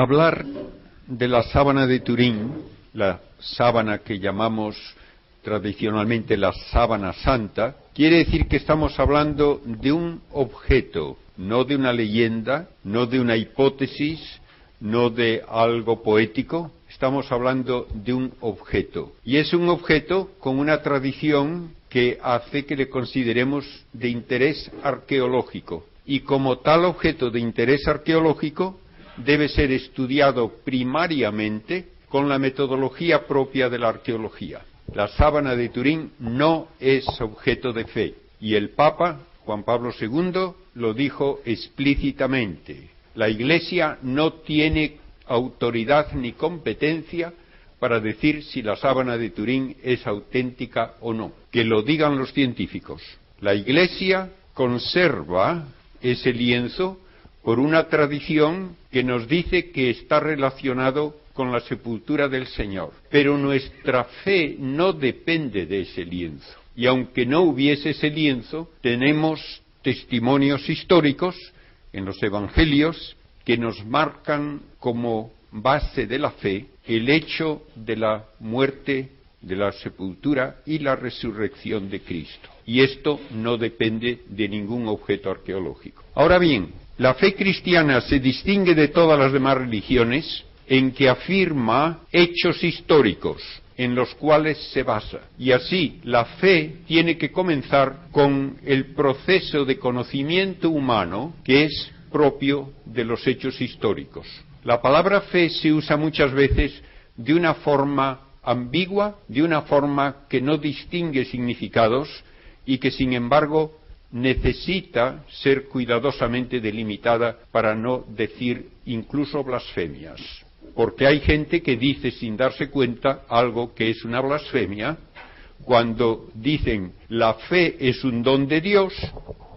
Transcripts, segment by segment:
Hablar de la sábana de Turín, la sábana que llamamos tradicionalmente la sábana santa, quiere decir que estamos hablando de un objeto, no de una leyenda, no de una hipótesis, no de algo poético. Estamos hablando de un objeto. Y es un objeto con una tradición que hace que le consideremos de interés arqueológico. Y como tal objeto de interés arqueológico, debe ser estudiado primariamente con la metodología propia de la arqueología. La sábana de Turín no es objeto de fe. Y el Papa, Juan Pablo II, lo dijo explícitamente. La Iglesia no tiene autoridad ni competencia para decir si la sábana de Turín es auténtica o no. Que lo digan los científicos. La Iglesia conserva ese lienzo por una tradición que nos dice que está relacionado con la sepultura del Señor. Pero nuestra fe no depende de ese lienzo. Y aunque no hubiese ese lienzo, tenemos testimonios históricos en los Evangelios que nos marcan como base de la fe el hecho de la muerte, de la sepultura y la resurrección de Cristo. Y esto no depende de ningún objeto arqueológico. Ahora bien, la fe cristiana se distingue de todas las demás religiones en que afirma hechos históricos en los cuales se basa. Y así, la fe tiene que comenzar con el proceso de conocimiento humano que es propio de los hechos históricos. La palabra fe se usa muchas veces de una forma ambigua, de una forma que no distingue significados y que, sin embargo, necesita ser cuidadosamente delimitada para no decir incluso blasfemias. Porque hay gente que dice sin darse cuenta algo que es una blasfemia. Cuando dicen la fe es un don de Dios,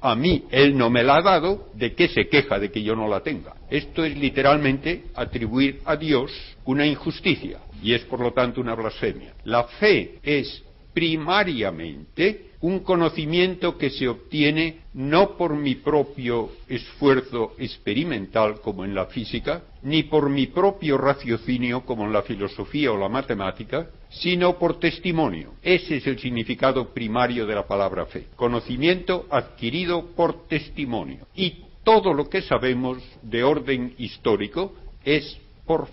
a mí Él no me la ha dado, ¿de qué se queja de que yo no la tenga? Esto es literalmente atribuir a Dios una injusticia y es por lo tanto una blasfemia. La fe es primariamente un conocimiento que se obtiene no por mi propio esfuerzo experimental como en la física, ni por mi propio raciocinio como en la filosofía o la matemática, sino por testimonio. Ese es el significado primario de la palabra fe. Conocimiento adquirido por testimonio. Y todo lo que sabemos de orden histórico es por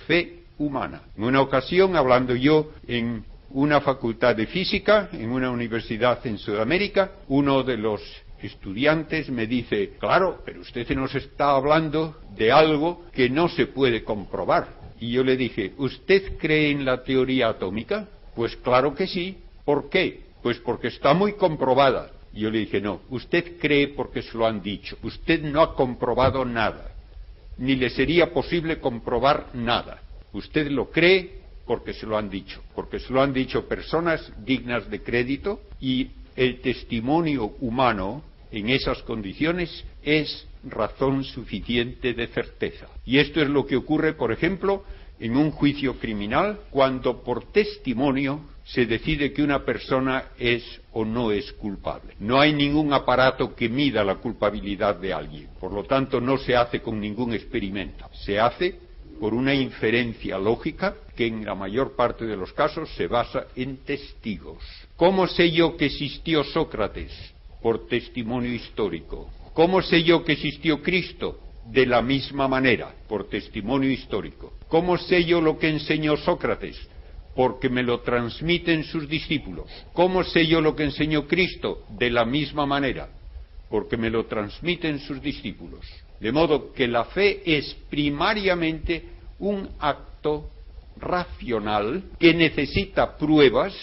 fe humana. En una ocasión, hablando yo en una facultad de física en una universidad en Sudamérica, uno de los estudiantes me dice: claro, pero usted nos está hablando de algo que no se puede comprobar. Y yo le dije: ¿usted cree en la teoría atómica? Pues claro que sí. ¿Por qué? Pues porque está muy comprobada. Y yo le dije: no, usted cree porque se lo han dicho. Usted no ha comprobado nada, ni le sería posible comprobar nada. Usted lo cree porque se lo han dicho personas dignas de crédito, y el testimonio humano en esas condiciones es razón suficiente de certeza. Y esto es lo que ocurre, por ejemplo, en un juicio criminal, cuando por testimonio se decide que una persona es o no es culpable. No hay ningún aparato que mida la culpabilidad de alguien, por lo tanto no se hace con ningún experimento, se hace por una inferencia lógica que en la mayor parte de los casos se basa en testigos. ¿Cómo sé yo que existió Sócrates? Por testimonio histórico. ¿Cómo sé yo que existió Cristo? De la misma manera, por testimonio histórico. ¿Cómo sé yo lo que enseñó Sócrates? Porque me lo transmiten sus discípulos. ¿Cómo sé yo lo que enseñó Cristo? De la misma manera, porque me lo transmiten sus discípulos. De modo que la fe es primariamente un acto racional que necesita pruebas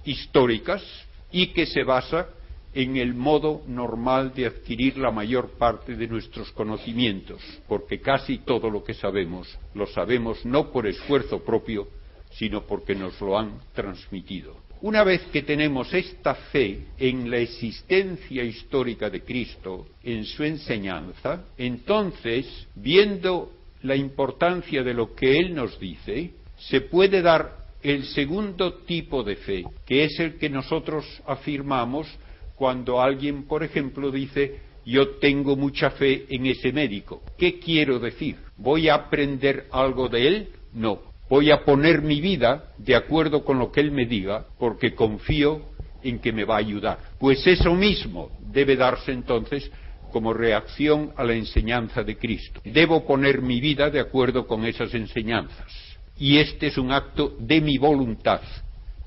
históricas y que se basa en el modo normal de adquirir la mayor parte de nuestros conocimientos, porque casi todo lo que sabemos lo sabemos no por esfuerzo propio, sino porque nos lo han transmitido. Una vez que tenemos esta fe en la existencia histórica de Cristo, en su enseñanza, entonces, viendo la importancia de lo que Él nos dice, se puede dar el segundo tipo de fe, que es el que nosotros afirmamos cuando alguien, por ejemplo, dice: yo tengo mucha fe en ese médico. ¿Qué quiero decir? ¿Voy a aprender algo de él? No. Voy a poner mi vida de acuerdo con lo que él me diga, porque confío en que me va a ayudar. Pues eso mismo debe darse entonces como reacción a la enseñanza de Cristo. Debo poner mi vida de acuerdo con esas enseñanzas. Y este es un acto de mi voluntad.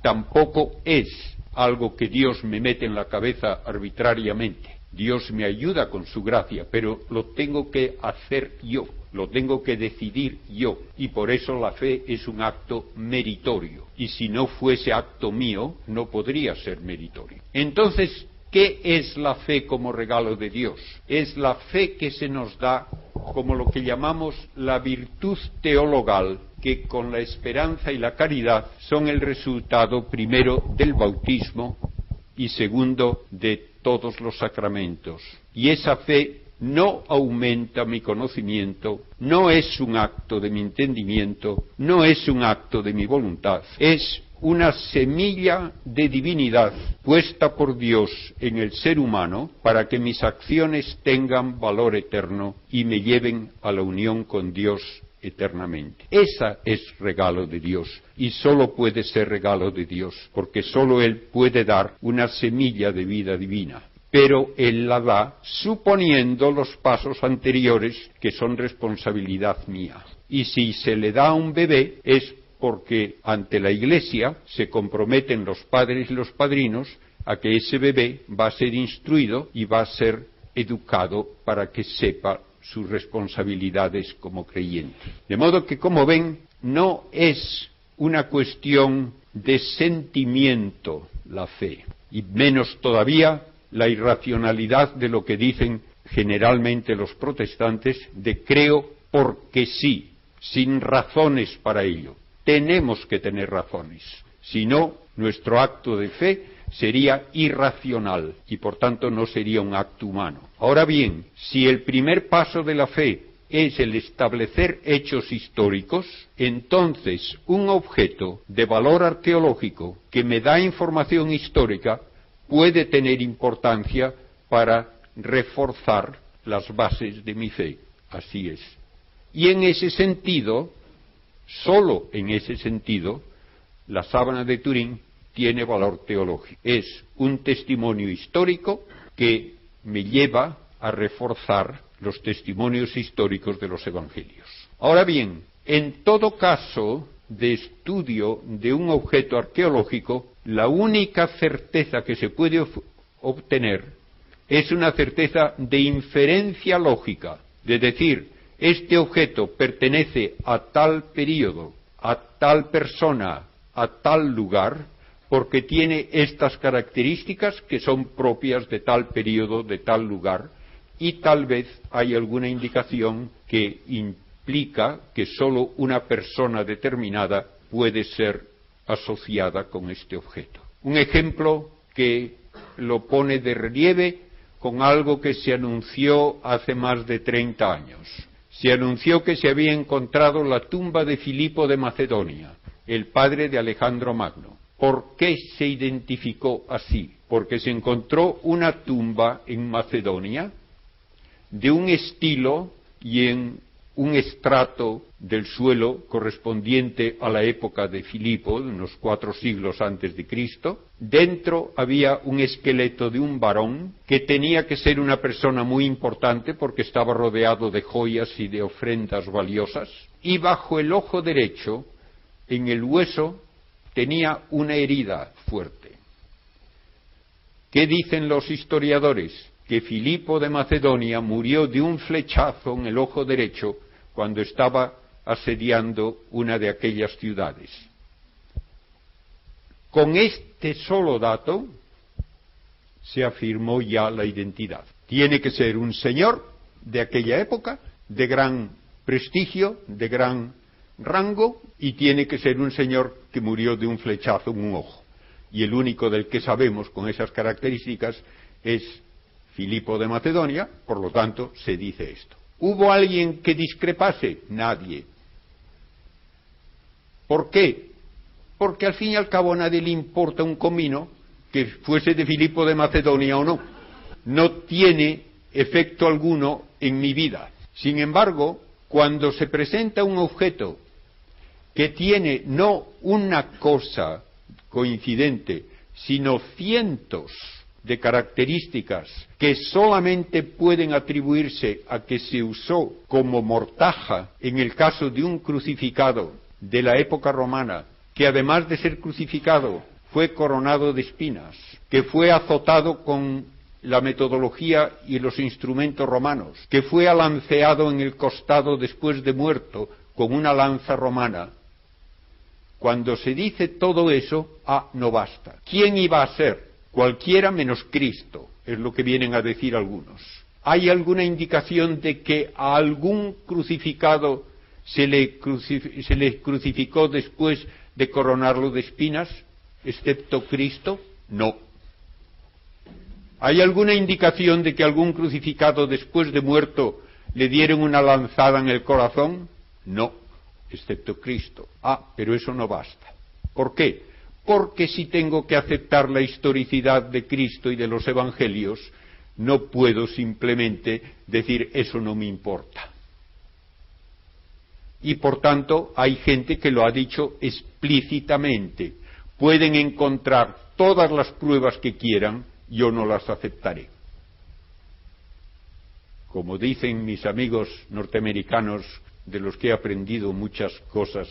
Tampoco es algo que Dios me mete en la cabeza arbitrariamente. Dios me ayuda con su gracia, pero lo tengo que hacer yo, lo tengo que decidir yo. Y por eso la fe es un acto meritorio. Y si no fuese acto mío, no podría ser meritorio. Entonces, ¿qué es la fe como regalo de Dios? Es la fe que se nos da como lo que llamamos la virtud teologal, que con la esperanza y la caridad son el resultado primero del bautismo y segundo de todos los sacramentos. Y esa fe no aumenta mi conocimiento, no es un acto de mi entendimiento, no es un acto de mi voluntad, es una semilla de divinidad puesta por Dios en el ser humano para que mis acciones tengan valor eterno y me lleven a la unión con Dios eternamente. Esa es regalo de Dios y solo puede ser regalo de Dios porque solo Él puede dar una semilla de vida divina. Pero Él la da suponiendo los pasos anteriores que son responsabilidad mía. Y si se le da a un bebé es porque ante la Iglesia se comprometen los padres y los padrinos a que ese bebé va a ser instruido y va a ser educado para que sepa sus responsabilidades como creyente. De modo que, como ven, no es una cuestión de sentimiento la fe, y menos todavía la irracionalidad de lo que dicen generalmente los protestantes de creo porque sí, sin razones para ello. Tenemos que tener razones, si no, nuestro acto de fe sería irracional y por tanto no sería un acto humano. Ahora bien, si el primer paso de la fe es el establecer hechos históricos, entonces un objeto de valor arqueológico que me da información histórica puede tener importancia para reforzar las bases de mi fe. Así es. Y en ese sentido, solo en ese sentido, la sábana de Turín tiene valor teológico. Es un testimonio histórico que me lleva a reforzar los testimonios históricos de los evangelios. Ahora bien, en todo caso de estudio de un objeto arqueológico, la única certeza que se puede obtener es una certeza de inferencia lógica, de decir, este objeto pertenece a tal período, a tal persona, a tal lugar, porque tiene estas características que son propias de tal período, de tal lugar, y tal vez hay alguna indicación que implica que sólo una persona determinada puede ser asociada con este objeto. Un ejemplo que lo pone de relieve con algo que se anunció hace más de 30 años. Se anunció que se había encontrado la tumba de Filipo de Macedonia, el padre de Alejandro Magno. ¿Por qué se identificó así? Porque se encontró una tumba en Macedonia de un estilo y en un estrato del suelo correspondiente a la época de Filipo, de unos 4 siglos antes de Cristo. Dentro había un esqueleto de un varón que tenía que ser una persona muy importante porque estaba rodeado de joyas y de ofrendas valiosas. Y bajo el ojo derecho, en el hueso, tenía una herida fuerte. ¿Qué dicen los historiadores? Que Filipo de Macedonia murió de un flechazo en el ojo derecho cuando estaba asediando una de aquellas ciudades. Con este solo dato se afirmó ya la identidad. Tiene que ser un señor de aquella época, de gran prestigio, de gran rango, y tiene que ser un señor que murió de un flechazo en un ojo. Y el único del que sabemos con esas características es Filipo de Macedonia, por lo tanto se dice esto. ¿Hubo alguien que discrepase? Nadie. ¿Por qué? Porque al fin y al cabo a nadie le importa un comino que fuese de Filipo de Macedonia o no. No tiene efecto alguno en mi vida. Sin embargo, cuando se presenta un objeto que tiene no una cosa coincidente, sino cientos de características que solamente pueden atribuirse a que se usó como mortaja en el caso de un crucificado de la época romana, que además de ser crucificado fue coronado de espinas, que fue azotado con la metodología y los instrumentos romanos, que fue alanceado en el costado después de muerto con una lanza romana. Cuando se dice todo eso, no basta. ¿Quién iba a ser? Cualquiera menos Cristo, es lo que vienen a decir algunos. ¿Hay alguna indicación de que a algún crucificado se le crucificó después de coronarlo de espinas, excepto Cristo? No. ¿Hay alguna indicación de que algún crucificado después de muerto le dieron una lanzada en el corazón? No, excepto Cristo. Pero eso no basta. ¿Por qué? Porque si tengo que aceptar la historicidad de Cristo y de los evangelios, no puedo simplemente decir eso no me importa. Y por tanto hay gente que lo ha dicho explícitamente. Pueden encontrar todas las pruebas que quieran, yo no las aceptaré. Como dicen mis amigos norteamericanos, de los que he aprendido muchas cosas,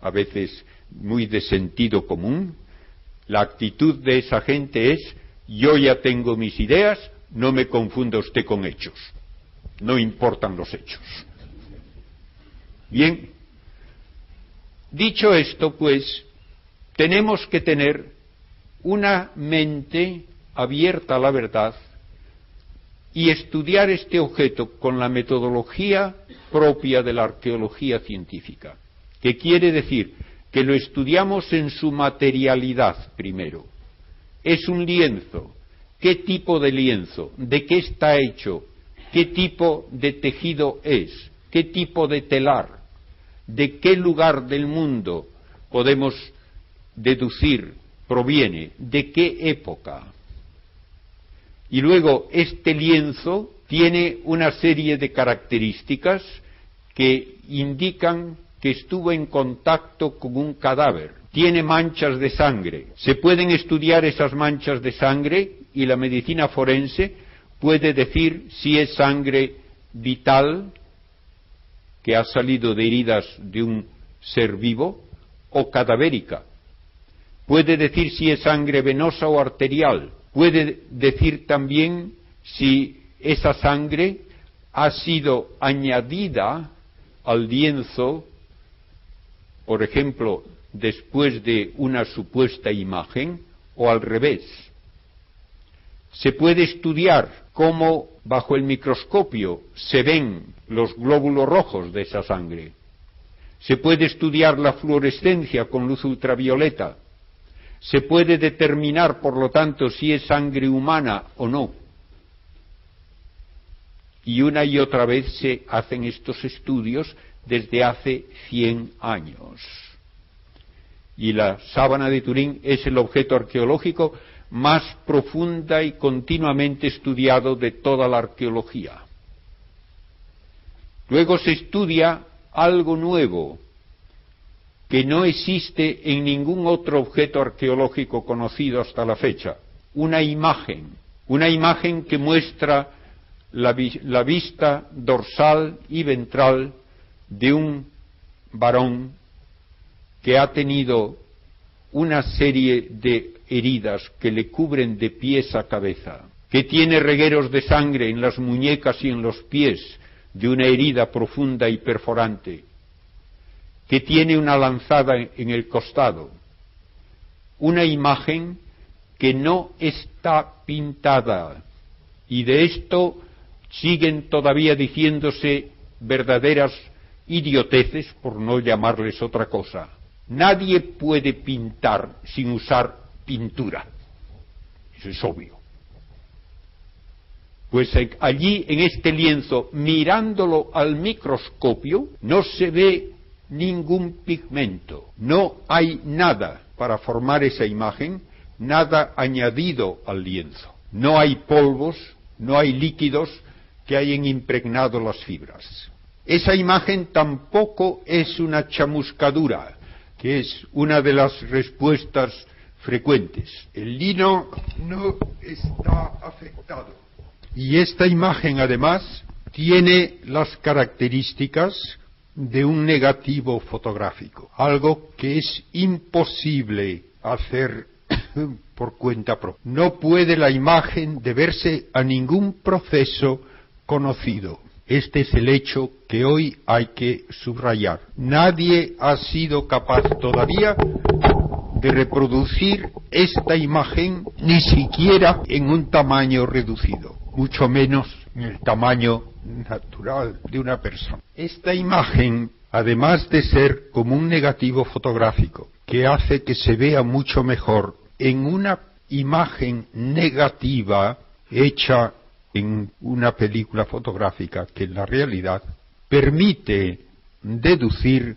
a veces muy de sentido común, la actitud de esa gente es: yo ya tengo mis ideas, no me confunda usted con hechos. No importan los hechos. Bien, dicho esto, pues, tenemos que tener una mente abierta a la verdad y estudiar este objeto con la metodología propia de la arqueología científica, que quiere decir que lo estudiamos en su materialidad primero. Es un lienzo. ¿Qué tipo de lienzo? ¿De qué está hecho? ¿Qué tipo de tejido es? ¿Qué tipo de telar? ¿De qué lugar del mundo podemos deducir proviene? ¿De qué época? Y luego, este lienzo tiene una serie de características que indican que estuvo en contacto con un cadáver. Tiene manchas de sangre. Se pueden estudiar esas manchas de sangre y la medicina forense puede decir si es sangre vital, que ha salido de heridas de un ser vivo, o cadavérica. Puede decir si es sangre venosa o arterial. Puede decir también si esa sangre ha sido añadida al lienzo, por ejemplo, después de una supuesta imagen, o al revés. Se puede estudiar cómo bajo el microscopio se ven los glóbulos rojos de esa sangre. Se puede estudiar la fluorescencia con luz ultravioleta. Se puede determinar, por lo tanto, si es sangre humana o no. Y una y otra vez se hacen estos estudios desde hace 100 años. Y la sábana de Turín es el objeto arqueológico más profunda y continuamente estudiado de toda la arqueología. Luego se estudia algo nuevo, que no existe en ningún otro objeto arqueológico conocido hasta la fecha: una imagen que muestra la vista dorsal y ventral de un varón que ha tenido una serie de heridas que le cubren de pies a cabeza, que tiene regueros de sangre en las muñecas y en los pies de una herida profunda y perforante, que tiene una lanzada en el costado. Una imagen que no está pintada, y de esto siguen todavía diciéndose verdaderas idioteces, por no llamarles otra cosa. Nadie puede pintar sin usar pintura. Eso es obvio. Pues allí, en este lienzo, mirándolo al microscopio, no se ve ningún pigmento. No hay nada para formar esa imagen, nada añadido al lienzo. No hay polvos, no hay líquidos, que hayan impregnado las fibras. Esa imagen tampoco es una chamuscadura, que es una de las respuestas frecuentes. El lino no está afectado. Y esta imagen, además, tiene las características de un negativo fotográfico, algo que es imposible hacer por cuenta propia. No puede la imagen deberse a ningún proceso conocido. Este es el hecho que hoy hay que subrayar. Nadie ha sido capaz todavía de reproducir esta imagen, ni siquiera en un tamaño reducido, mucho menos en el tamaño natural de una persona. Esta imagen, además de ser como un negativo fotográfico, que hace que se vea mucho mejor en una imagen negativa hecha en una película fotográfica, que en la realidad permite deducir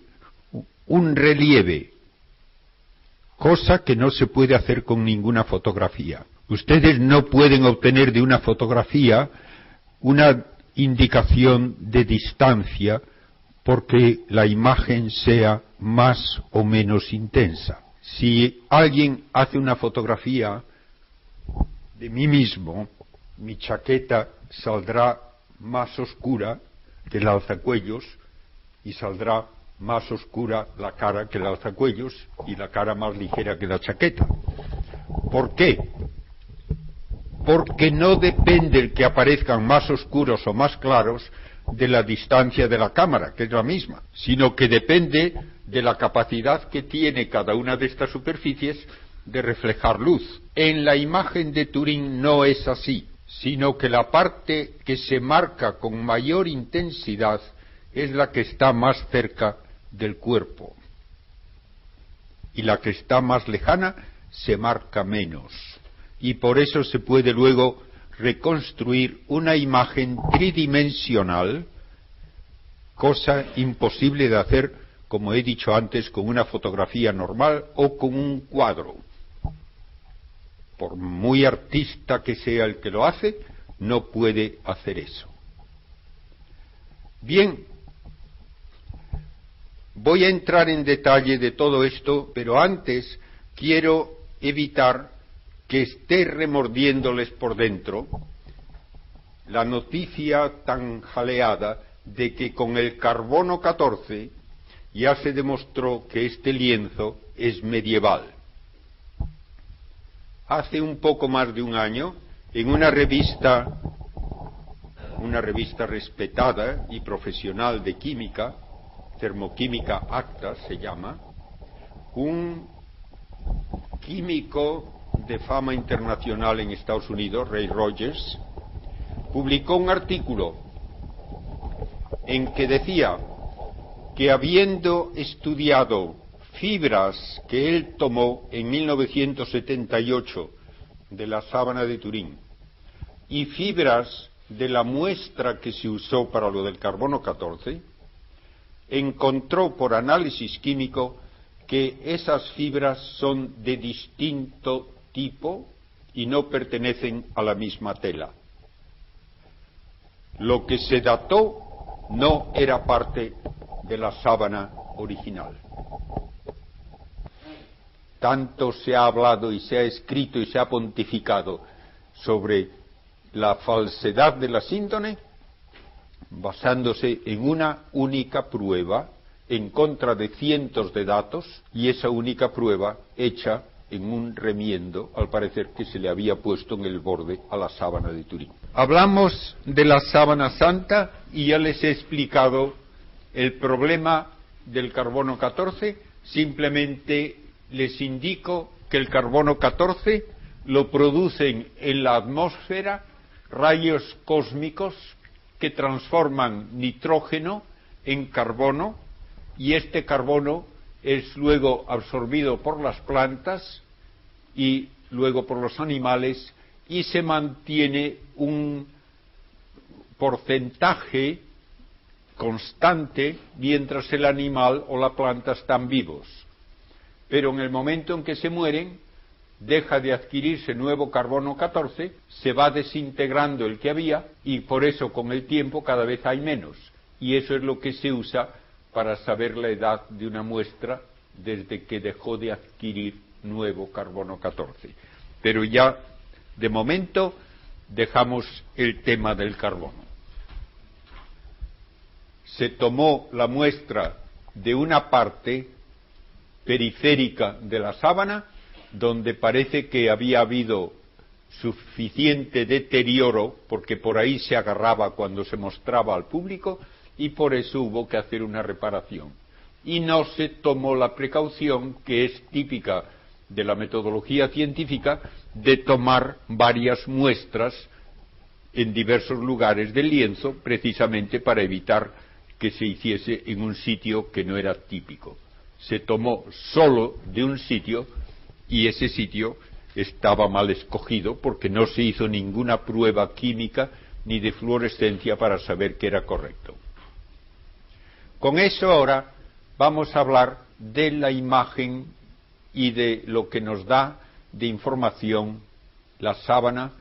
un relieve, cosa que no se puede hacer con ninguna fotografía. Ustedes no pueden obtener de una fotografía una indicación de distancia porque la imagen sea más o menos intensa. Si alguien hace una fotografía de mí mismo, mi chaqueta saldrá más oscura que el alzacuellos y saldrá más oscura la cara que el alzacuellos y la cara más ligera que la chaqueta. ¿Por qué? Porque no depende el que aparezcan más oscuros o más claros de la distancia de la cámara, que es la misma, sino que depende de la capacidad que tiene cada una de estas superficies de reflejar luz. En la imagen de Turing no es así, sino que la parte que se marca con mayor intensidad es la que está más cerca del cuerpo, y la que está más lejana se marca menos, y por eso se puede luego reconstruir una imagen tridimensional, cosa imposible de hacer, como he dicho antes, con una fotografía normal o con un cuadro. Por muy artista que sea el que lo hace, no puede hacer eso. Bien, voy a entrar en detalle de todo esto, pero antes quiero evitar que esté remordiéndoles por dentro la noticia tan jaleada de que con el carbono 14 ya se demostró que este lienzo es medieval. Hace un poco más de un año, en una revista respetada y profesional de química, Termoquímica Acta se llama, un químico de fama internacional en Estados Unidos, Ray Rogers, publicó un artículo en que decía que habiendo estudiado fibras que él tomó en 1978 de la sábana de Turín y fibras de la muestra que se usó para lo del carbono 14, encontró por análisis químico que esas fibras son de distinto tipo y no pertenecen a la misma tela. Lo que se dató no era parte de la sábana original. Tanto se ha hablado y se ha escrito y se ha pontificado sobre la falsedad de la síntone, basándose en una única prueba en contra de cientos de datos, y esa única prueba hecha en un remiendo, al parecer, que se le había puesto en el borde a la sábana de Turín. Hablamos de la sábana santa y ya les he explicado el problema del carbono 14. Simplemente les indico que el carbono 14 lo producen en la atmósfera rayos cósmicos que transforman nitrógeno en carbono, y este carbono es luego absorbido por las plantas y luego por los animales, y se mantiene un porcentaje constante mientras el animal o la planta están vivos. Pero en el momento en que se mueren, deja de adquirirse nuevo carbono 14, se va desintegrando el que había y por eso con el tiempo cada vez hay menos. Y eso es lo que se usa para saber la edad de una muestra desde que dejó de adquirir nuevo carbono 14. Pero ya, de momento, dejamos el tema del carbono. Se tomó la muestra de una parte periférica de la sábana, donde parece que había habido suficiente deterioro, porque por ahí se agarraba cuando se mostraba al público, y por eso hubo que hacer una reparación. Y no se tomó la precaución, que es típica de la metodología científica, de tomar varias muestras en diversos lugares del lienzo, precisamente para evitar que se hiciese en un sitio que no era típico. Se tomó solo de un sitio y ese sitio estaba mal escogido porque no se hizo ninguna prueba química ni de fluorescencia para saber que era correcto. Con eso ahora vamos a hablar de la imagen y de lo que nos da de información la sábana,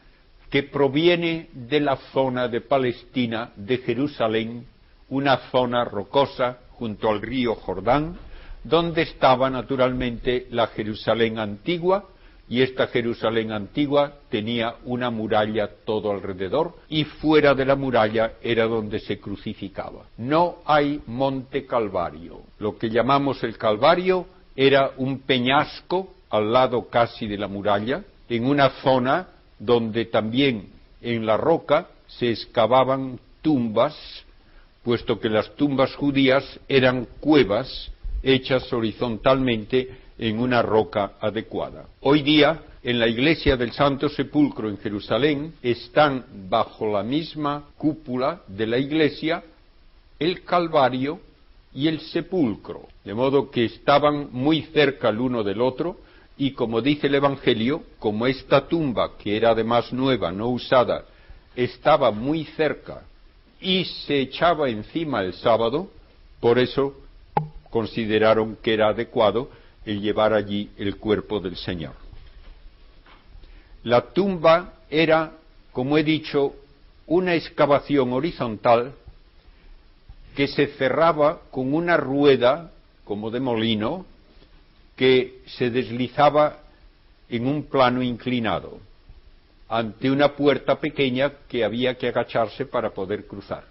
que proviene de la zona de Palestina, de Jerusalén, una zona rocosa junto al río Jordán, donde estaba naturalmente la Jerusalén antigua, y esta Jerusalén antigua tenía una muralla todo alrededor, y fuera de la muralla era donde se crucificaba. No hay monte Calvario. Lo que llamamos el Calvario era un peñasco al lado casi de la muralla, en una zona donde también en la roca se excavaban tumbas, puesto que las tumbas judías eran cuevas hechas horizontalmente en una roca adecuada. Hoy día, en la iglesia del Santo Sepulcro en Jerusalén, están bajo la misma cúpula de la iglesia el Calvario y el sepulcro, de modo que estaban muy cerca el uno del otro, y como dice el Evangelio, como esta tumba, que era además nueva, no usada, estaba muy cerca y se echaba encima el sábado, por eso consideraron que era adecuado el llevar allí el cuerpo del Señor. La tumba era, como he dicho, una excavación horizontal que se cerraba con una rueda, como de molino, que se deslizaba en un plano inclinado, ante una puerta pequeña que había que agacharse para poder cruzar.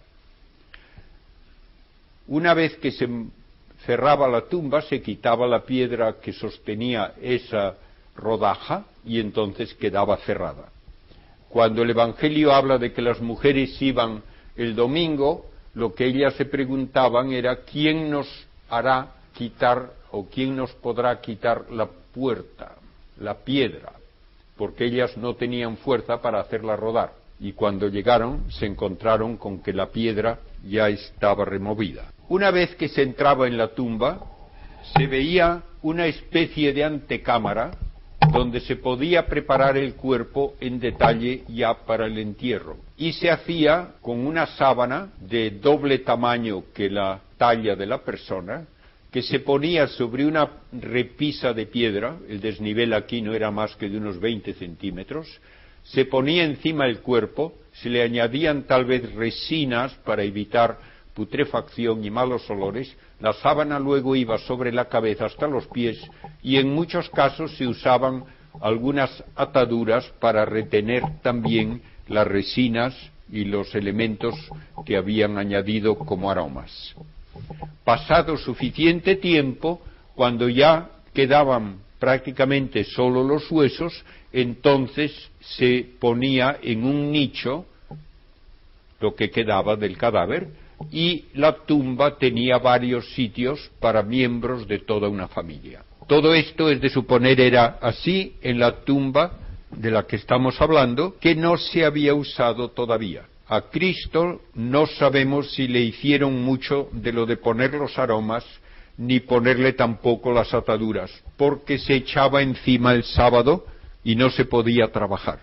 Una vez que se cerraba la tumba, se quitaba la piedra que sostenía esa rodaja y entonces quedaba cerrada. Cuando el Evangelio habla de que las mujeres iban el domingo, lo que ellas se preguntaban era ¿quién nos hará quitar o quién nos podrá quitar la puerta, la piedra? Porque ellas no tenían fuerza para hacerla rodar. Y cuando llegaron se encontraron con que la piedra ya estaba removida. Una vez que se entraba en la tumba, se veía una especie de antecámara donde se podía preparar el cuerpo en detalle ya para el entierro. Y se hacía con una sábana de doble tamaño que la talla de la persona, que se ponía sobre una repisa de piedra, el desnivel aquí no era más que de unos 20 centímetros, se ponía encima el cuerpo, se le añadían tal vez resinas para evitar putrefacción y malos olores, la sábana luego iba sobre la cabeza hasta los pies y en muchos casos se usaban algunas ataduras para retener también las resinas y los elementos que habían añadido como aromas. Pasado suficiente tiempo, cuando ya quedaban prácticamente solo los huesos, entonces se ponía en un nicho lo que quedaba del cadáver, y la tumba tenía varios sitios para miembros de toda una familia. Todo esto, es de suponer, era así en la tumba de la que estamos hablando, que no se había usado todavía. A Cristo no sabemos si le hicieron mucho de lo de poner los aromas, ni ponerle tampoco las ataduras, porque se echaba encima el sábado y no se podía trabajar.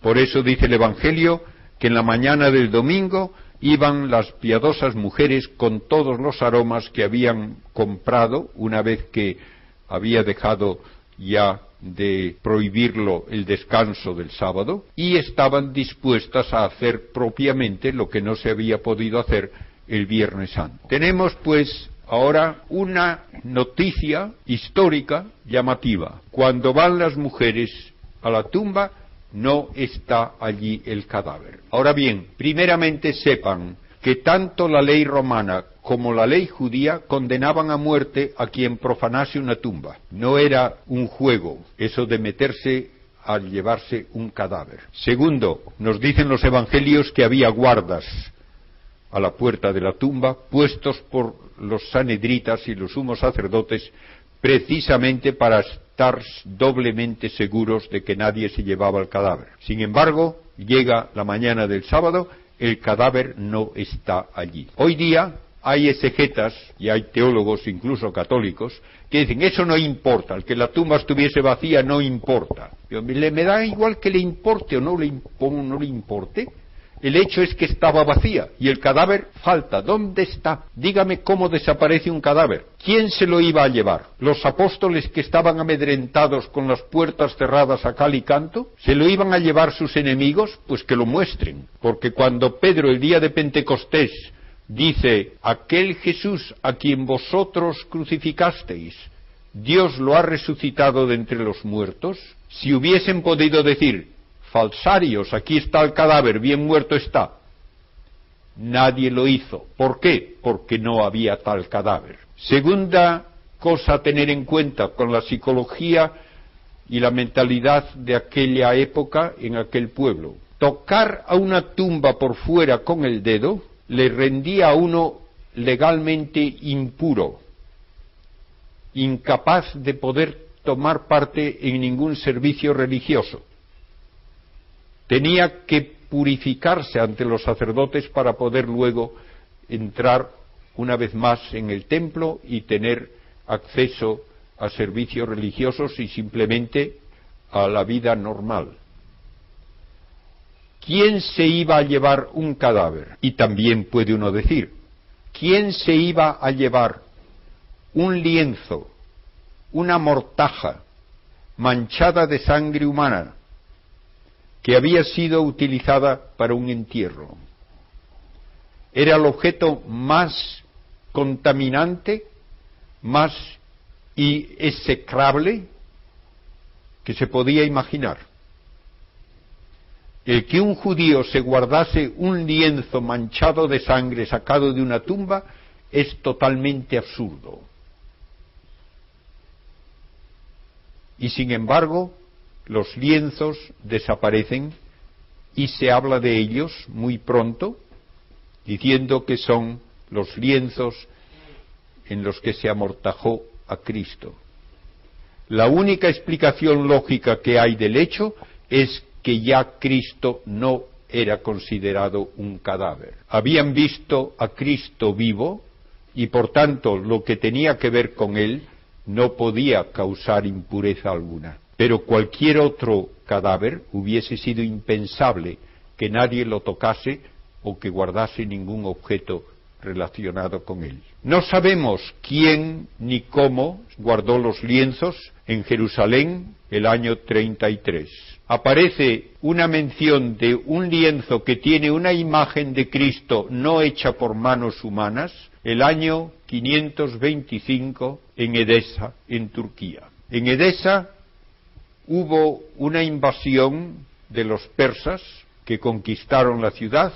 Por eso dice el Evangelio que en la mañana del domingo iban las piadosas mujeres con todos los aromas que habían comprado una vez que había dejado ya de prohibirlo el descanso del sábado, y estaban dispuestas a hacer propiamente lo que no se había podido hacer el Viernes Santo. Tenemos pues ahora una noticia histórica llamativa. Cuando van las mujeres a la tumba, no está allí el cadáver. Ahora bien, primeramente sepan que tanto la ley romana como la ley judía condenaban a muerte a quien profanase una tumba. No era un juego eso de meterse a llevarse un cadáver. Segundo, nos dicen los evangelios que había guardas a la puerta de la tumba, puestos por los sanedritas y los sumos sacerdotes, precisamente para estar doblemente seguros de que nadie se llevaba el cadáver. Sin embargo, llega la mañana del sábado, el cadáver no está allí. Hoy día hay exegetas, y hay teólogos, incluso católicos, que dicen, eso no importa, el que la tumba estuviese vacía no importa. Me da igual que le importe o no le importe. El hecho es que estaba vacía y el cadáver falta. ¿Dónde está? Dígame cómo desaparece un cadáver. ¿Quién se lo iba a llevar? ¿Los apóstoles que estaban amedrentados con las puertas cerradas a cal y canto? ¿Se lo iban a llevar sus enemigos? Pues que lo muestren. Porque cuando Pedro el día de Pentecostés dice, aquel Jesús a quien vosotros crucificasteis, Dios lo ha resucitado de entre los muertos, si hubiesen podido decir, falsarios, aquí está el cadáver, bien muerto está. Nadie lo hizo. ¿Por qué? Porque no había tal cadáver. Segunda cosa a tener en cuenta con la psicología y la mentalidad de aquella época en aquel pueblo. Tocar a una tumba por fuera con el dedo le rendía a uno legalmente impuro, incapaz de poder tomar parte en ningún servicio religioso. Tenía que purificarse ante los sacerdotes para poder luego entrar una vez más en el templo y tener acceso a servicios religiosos y simplemente a la vida normal. ¿Quién se iba a llevar un cadáver? Y también puede uno decir, ¿quién se iba a llevar un lienzo, una mortaja manchada de sangre humana, que había sido utilizada para un entierro? Era el objeto más contaminante, más execrable que se podía imaginar. El que un judío se guardase un lienzo manchado de sangre sacado de una tumba es totalmente absurdo. Y sin embargo, los lienzos desaparecen y se habla de ellos muy pronto, diciendo que son los lienzos en los que se amortajó a Cristo. La única explicación lógica que hay del hecho es que ya Cristo no era considerado un cadáver. Habían visto a Cristo vivo y por tanto lo que tenía que ver con él no podía causar impureza alguna. Pero cualquier otro cadáver hubiese sido impensable que nadie lo tocase o que guardase ningún objeto relacionado con él. No sabemos quién ni cómo guardó los lienzos en Jerusalén el año 33. Aparece una mención de un lienzo que tiene una imagen de Cristo no hecha por manos humanas el año 525 en Edesa, en Turquía. En Edesa hubo una invasión de los persas que conquistaron la ciudad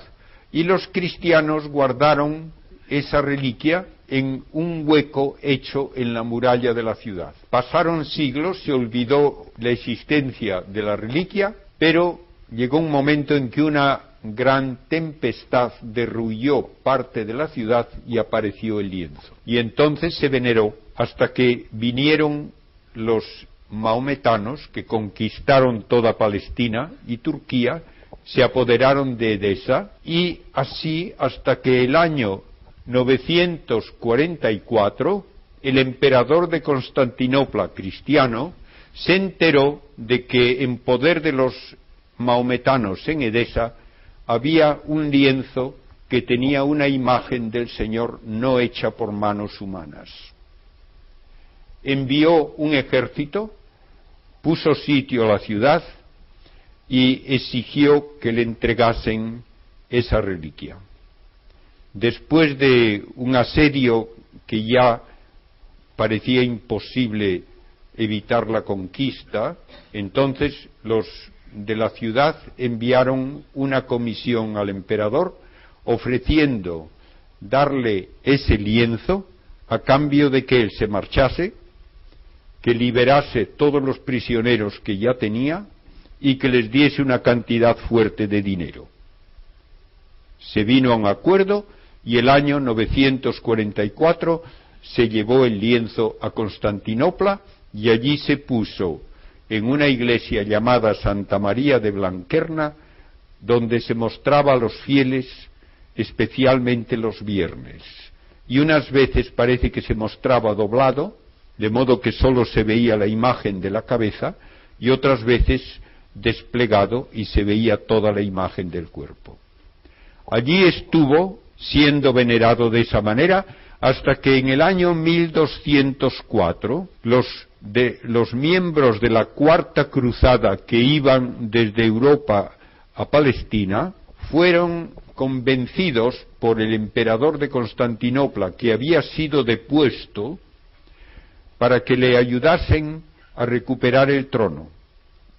y los cristianos guardaron esa reliquia en un hueco hecho en la muralla de la ciudad. Pasaron siglos, se olvidó la existencia de la reliquia, pero llegó un momento en que una gran tempestad derrulló parte de la ciudad y apareció el lienzo. Y entonces se veneró hasta que vinieron los maometanos que conquistaron toda Palestina y Turquía, se apoderaron de Edesa y así hasta que el año 944 el emperador de Constantinopla, cristiano, se enteró de que en poder de los maometanos en Edesa había un lienzo que tenía una imagen del Señor no hecha por manos humanas. Envió un ejército, puso sitio a la ciudad y exigió que le entregasen esa reliquia. Después de un asedio que ya parecía imposible evitar la conquista, entonces los de la ciudad enviaron una comisión al emperador ofreciendo darle ese lienzo a cambio de que él se marchase, que liberase todos los prisioneros que ya tenía y que les diese una cantidad fuerte de dinero. Se vino a un acuerdo y el año 944 se llevó el lienzo a Constantinopla y allí se puso en una iglesia llamada Santa María de Blanquerna, donde se mostraba a los fieles especialmente los viernes, y unas veces parece que se mostraba doblado, de modo que sólo se veía la imagen de la cabeza, y otras veces desplegado y se veía toda la imagen del cuerpo. Allí estuvo siendo venerado de esa manera hasta que en el año 1204 los miembros de la Cuarta Cruzada que iban desde Europa a Palestina fueron convencidos por el emperador de Constantinopla, que había sido depuesto, para que le ayudasen a recuperar el trono,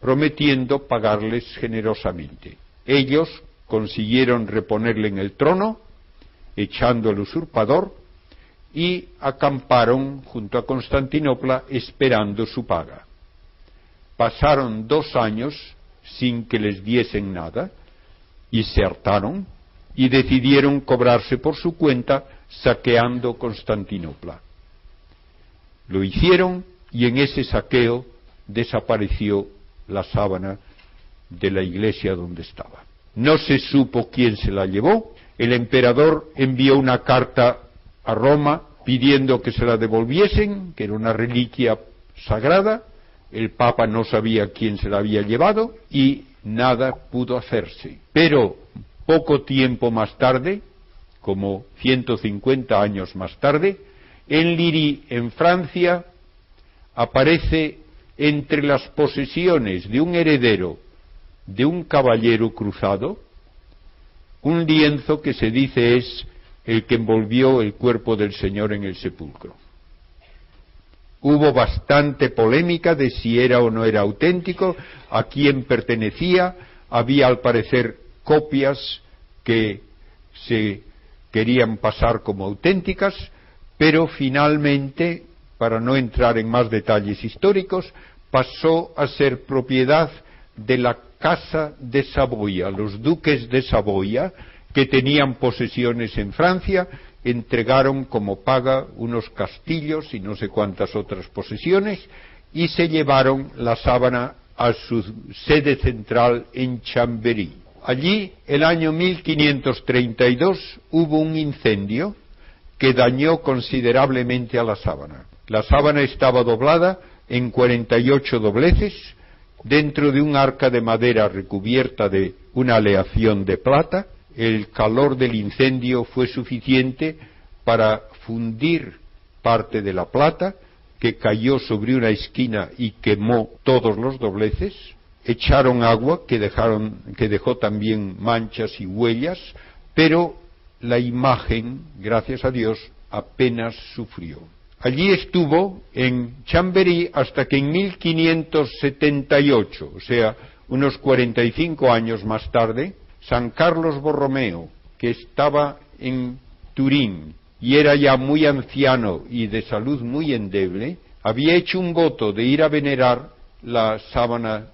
prometiendo pagarles generosamente. Ellos consiguieron reponerle en el trono, echando al usurpador, y acamparon junto a Constantinopla esperando su paga. Pasaron 2 años sin que les diesen nada, y se hartaron, y decidieron cobrarse por su cuenta saqueando Constantinopla. Lo hicieron y en ese saqueo desapareció la sábana de la iglesia donde estaba. No se supo quién se la llevó. El emperador envió una carta a Roma pidiendo que se la devolviesen, que era una reliquia sagrada. El Papa no sabía quién se la había llevado y nada pudo hacerse. Pero poco tiempo más tarde, como 150 años más tarde, en Liry, en Francia, aparece entre las posesiones de un heredero de un caballero cruzado un lienzo que se dice es el que envolvió el cuerpo del Señor en el sepulcro. Hubo bastante polémica de si era o no era auténtico, a quién pertenecía. Había al parecer copias que se querían pasar como auténticas, pero finalmente, para no entrar en más detalles históricos, pasó a ser propiedad de la Casa de Saboya. Los duques de Saboya, que tenían posesiones en Francia, entregaron como paga unos castillos y no sé cuántas otras posesiones, y se llevaron la sábana a su sede central en Chambéry. Allí, el año 1532, hubo un incendio que dañó considerablemente a la sábana. La sábana estaba doblada en 48 dobleces dentro de un arca de madera recubierta de una aleación de plata. El calor del incendio fue suficiente para fundir parte de la plata, que cayó sobre una esquina y quemó todos los dobleces. Echaron agua que dejó también manchas y huellas, pero la imagen, gracias a Dios, apenas sufrió. Allí estuvo en Chambéry hasta que en 1578, o sea, unos 45 años más tarde, San Carlos Borromeo, que estaba en Turín y era ya muy anciano y de salud muy endeble, había hecho un voto de ir a venerar la sábana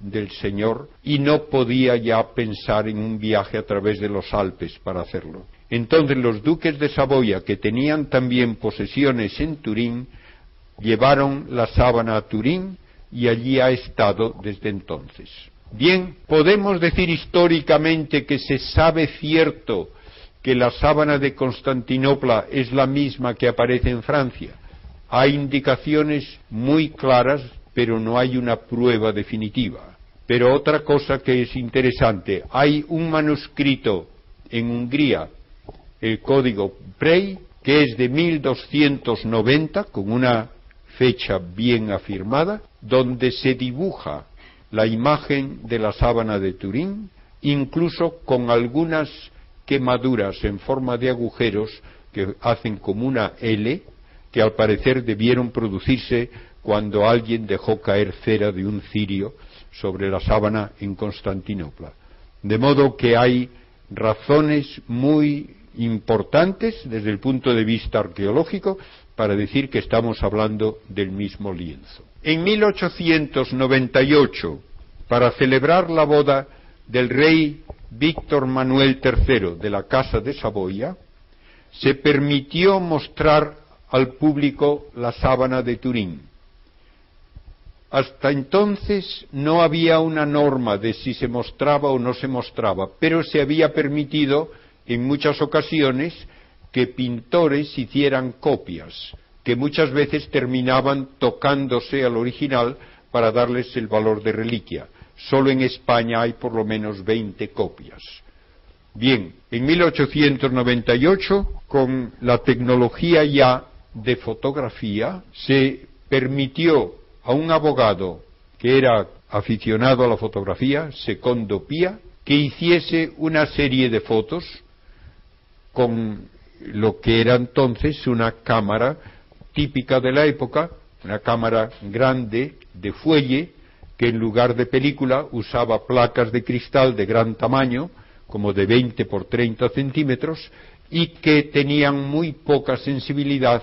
del Señor, y no podía ya pensar en un viaje a través de los Alpes para hacerlo. Entonces los duques de Saboya, que tenían también posesiones en Turín, llevaron la sábana a Turín y allí ha estado desde entonces. Bien, podemos decir históricamente que se sabe cierto que la sábana de Constantinopla es la misma que aparece en Francia. Hay indicaciones muy claras, pero no hay una prueba definitiva. Pero otra cosa que es interesante, hay un manuscrito en Hungría, el código Prey, que es de 1290, con una fecha bien afirmada, donde se dibuja la imagen de la sábana de Turín, incluso con algunas quemaduras en forma de agujeros que hacen como una L, que al parecer debieron producirse cuando alguien dejó caer cera de un cirio sobre la sábana en Constantinopla. De modo que hay razones muy importantes desde el punto de vista arqueológico para decir que estamos hablando del mismo lienzo. En 1898, para celebrar la boda del rey Víctor Manuel III de la Casa de Saboya, se permitió mostrar al público la sábana de Turín. Hasta entonces no había una norma de si se mostraba o no se mostraba, pero se había permitido en muchas ocasiones que pintores hicieran copias, que muchas veces terminaban tocándose al original para darles el valor de reliquia. Solo en España hay por lo menos 20 copias. Bien, en 1898, con la tecnología ya de fotografía, se permitió a un abogado que era aficionado a la fotografía, Secondo Pia, que hiciese una serie de fotos con lo que era entonces una cámara típica de la época, una cámara grande de fuelle, que en lugar de película usaba placas de cristal de gran tamaño, como de 20 por 30 centímetros, y que tenían muy poca sensibilidad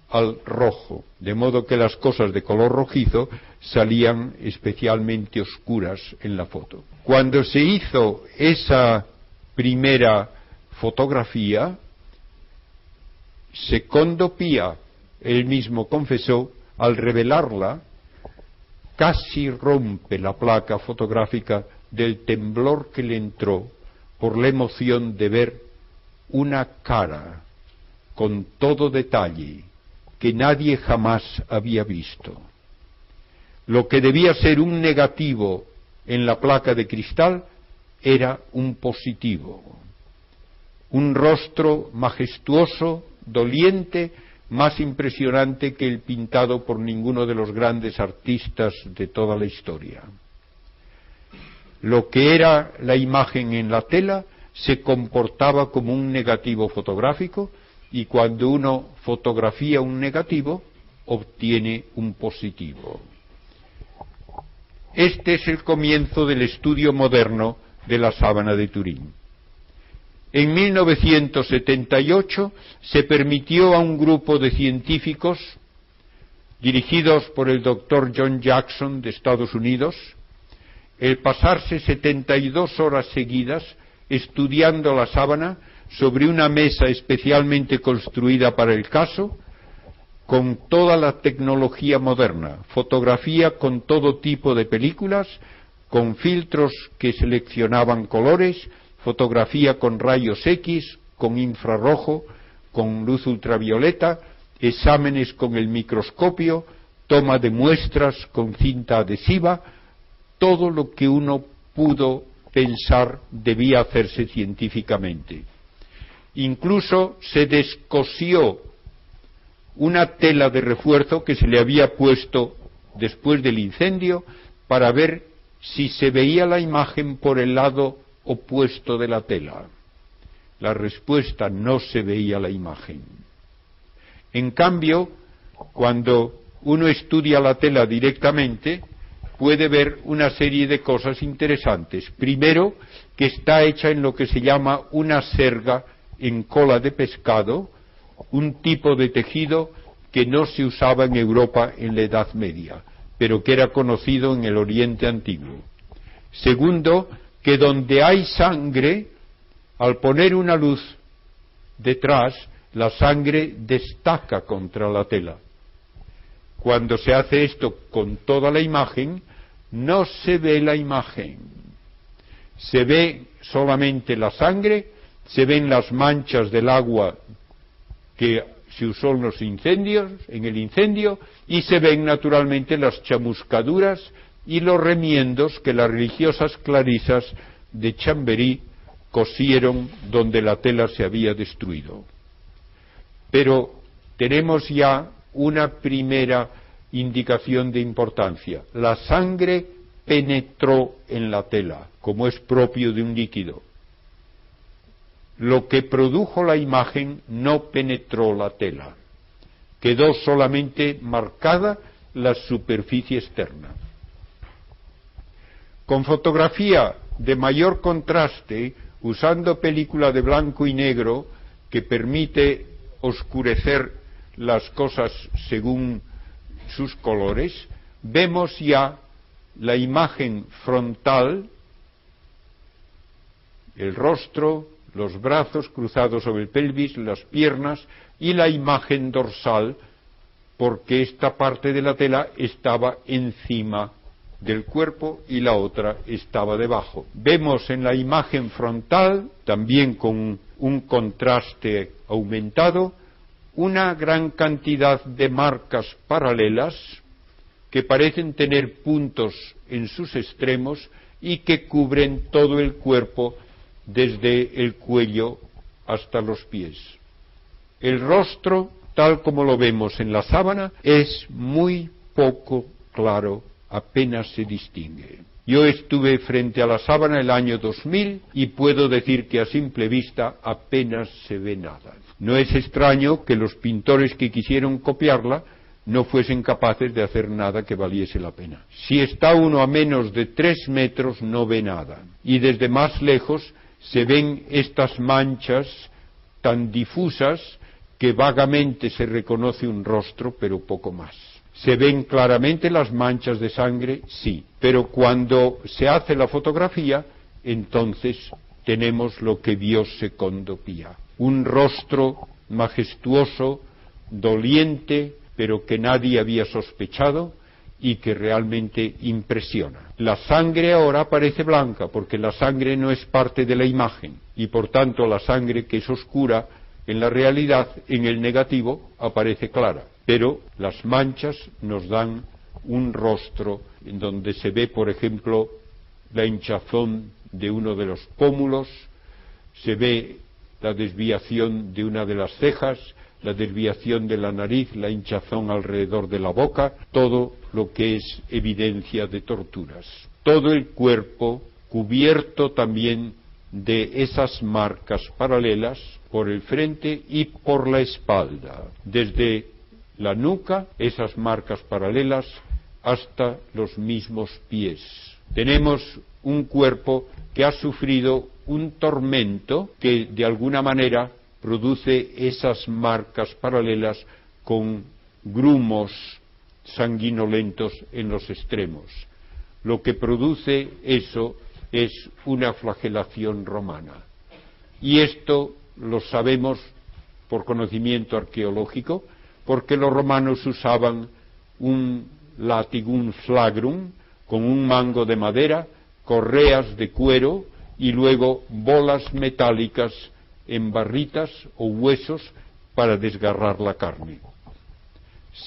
al rojo, de modo que las cosas de color rojizo salían especialmente oscuras en la foto. Cuando se hizo esa primera fotografía, Secondo Pia, él mismo confesó, al revelarla, casi rompe la placa fotográfica del temblor que le entró por la emoción de ver una cara con todo detalle que nadie jamás había visto. Lo que debía ser un negativo en la placa de cristal era un positivo, un rostro majestuoso, doliente, más impresionante que el pintado por ninguno de los grandes artistas de toda la historia. Lo que era la imagen en la tela se comportaba como un negativo fotográfico, y cuando uno fotografía un negativo, obtiene un positivo. Este es el comienzo del estudio moderno de la sábana de Turín. En 1978 se permitió a un grupo de científicos, dirigidos por el doctor John Jackson de Estados Unidos, el pasarse 72 horas seguidas estudiando la sábana sobre una mesa especialmente construida para el caso, con toda la tecnología moderna, fotografía con todo tipo de películas, con filtros que seleccionaban colores, fotografía con rayos X, con infrarrojo, con luz ultravioleta, exámenes con el microscopio, toma de muestras con cinta adhesiva, todo lo que uno pudo pensar debía hacerse científicamente. Incluso se descosió una tela de refuerzo que se le había puesto después del incendio para ver si se veía la imagen por el lado opuesto de la tela. La respuesta: no se veía la imagen. En cambio, cuando uno estudia la tela directamente, puede ver una serie de cosas interesantes. Primero, que está hecha en lo que se llama una serga en cola de pescado, un tipo de tejido que no se usaba en Europa en la Edad Media, pero que era conocido en el Oriente Antiguo. Segundo, que donde hay sangre, al poner una luz detrás, la sangre destaca contra la tela. Cuando se hace esto con toda la imagen, no se ve la imagen. Se ve solamente la sangre, se ven las manchas del agua que se usó en los incendios, en el incendio, y se ven naturalmente las chamuscaduras y los remiendos que las religiosas clarisas de Chamberí cosieron donde la tela se había destruido. Pero tenemos ya una primera indicación de importancia. La sangre penetró en la tela, como es propio de un líquido. Lo que produjo la imagen no penetró la tela. Quedó solamente marcada la superficie externa. Con fotografía de mayor contraste, usando película de blanco y negro, que permite oscurecer las cosas según sus colores, vemos ya la imagen frontal, el rostro, los brazos cruzados sobre el pelvis, las piernas, y la imagen dorsal, porque esta parte de la tela estaba encima del cuerpo y la otra estaba debajo. Vemos en la imagen frontal, también con un contraste aumentado, una gran cantidad de marcas paralelas que parecen tener puntos en sus extremos y que cubren todo el cuerpo desde el cuello hasta los pies. El rostro, tal como lo vemos en la sábana, es muy poco claro, apenas se distingue. Yo estuve frente a la sábana el año 2000 y puedo decir que a simple vista apenas se ve nada. No es extraño que los pintores que quisieron copiarla no fuesen capaces de hacer nada que valiese la pena. Si está uno a menos de 3 metros no ve nada, y desde más lejos se ven estas manchas tan difusas que vagamente se reconoce un rostro, pero poco más. ¿Se ven claramente las manchas de sangre? Sí, pero cuando se hace la fotografía, entonces tenemos lo que vio Secondo Pia, un rostro majestuoso, doliente, pero que nadie había sospechado y que realmente impresiona. La sangre ahora parece blanca, porque la sangre no es parte de la imagen, y por tanto la sangre que es oscura, en la realidad, en el negativo, aparece clara. Pero las manchas nos dan un rostro en donde se ve, por ejemplo, la hinchazón de uno de los pómulos, se ve la desviación de una de las cejas, la desviación de la nariz, la hinchazón alrededor de la boca, todo lo que es evidencia de torturas. Todo el cuerpo cubierto también de esas marcas paralelas por el frente y por la espalda, desde la nuca, esas marcas paralelas, hasta los mismos pies. Tenemos un cuerpo que ha sufrido un tormento que de alguna manera produce esas marcas paralelas con grumos sanguinolentos en los extremos. Lo que produce eso es una flagelación romana. Y esto lo sabemos por conocimiento arqueológico, porque los romanos usaban un látigo, un flagrum, con un mango de madera, correas de cuero y luego bolas metálicas en barritas o huesos para desgarrar la carne.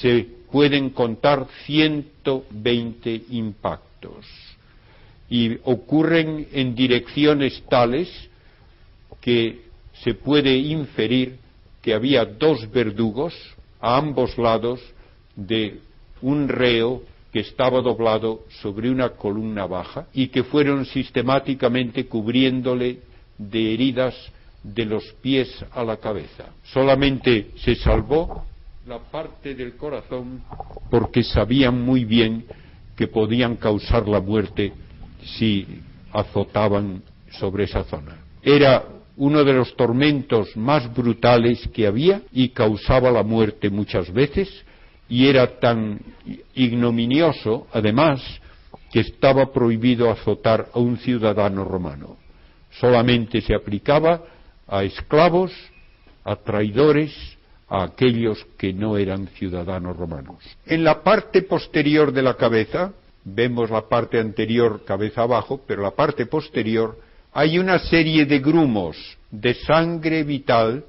Se pueden contar 120 impactos y ocurren en direcciones tales que se puede inferir que había 2 verdugos a ambos lados de un reo que estaba doblado sobre una columna baja y que fueron sistemáticamente cubriéndole de heridas de los pies a la cabeza. Solamente se salvó la parte del corazón porque sabían muy bien que podían causar la muerte si azotaban sobre esa zona. Era uno de los tormentos más brutales que había y causaba la muerte muchas veces, y era tan ignominioso, además, que estaba prohibido azotar a un ciudadano romano. Solamente se aplicaba a esclavos, a traidores, a aquellos que no eran ciudadanos romanos. En la parte posterior de la cabeza, vemos la parte anterior cabeza abajo, pero la parte posterior hay una serie de grumos de sangre vital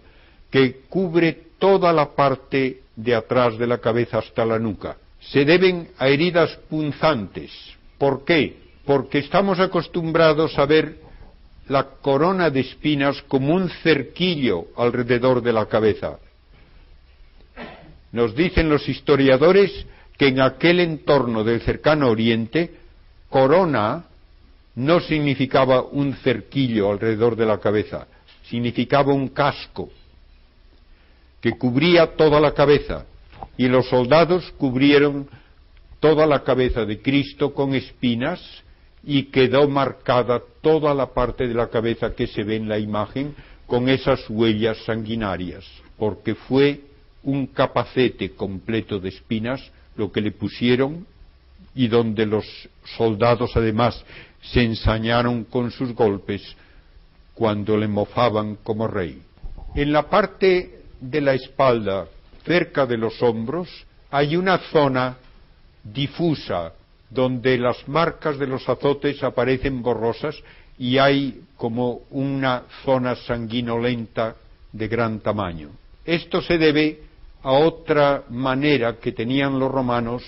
que cubre toda la parte de atrás de la cabeza hasta la nuca. Se deben a heridas punzantes. ¿Por qué? Porque estamos acostumbrados a ver la corona de espinas como un cerquillo alrededor de la cabeza. Nos dicen los historiadores que en aquel entorno del cercano Oriente, corona no significaba un cerquillo alrededor de la cabeza, significaba un casco que cubría toda la cabeza, y los soldados cubrieron toda la cabeza de Cristo con espinas, y quedó marcada toda la parte de la cabeza que se ve en la imagen con esas huellas sanguinarias, porque fue un capacete completo de espinas lo que le pusieron, y donde los soldados además se ensañaron con sus golpes cuando le mofaban como rey. En la parte de la espalda, cerca de los hombros, hay una zona difusa donde las marcas de los azotes aparecen borrosas y hay como una zona sanguinolenta de gran tamaño. Esto se debe a otra manera que tenían los romanos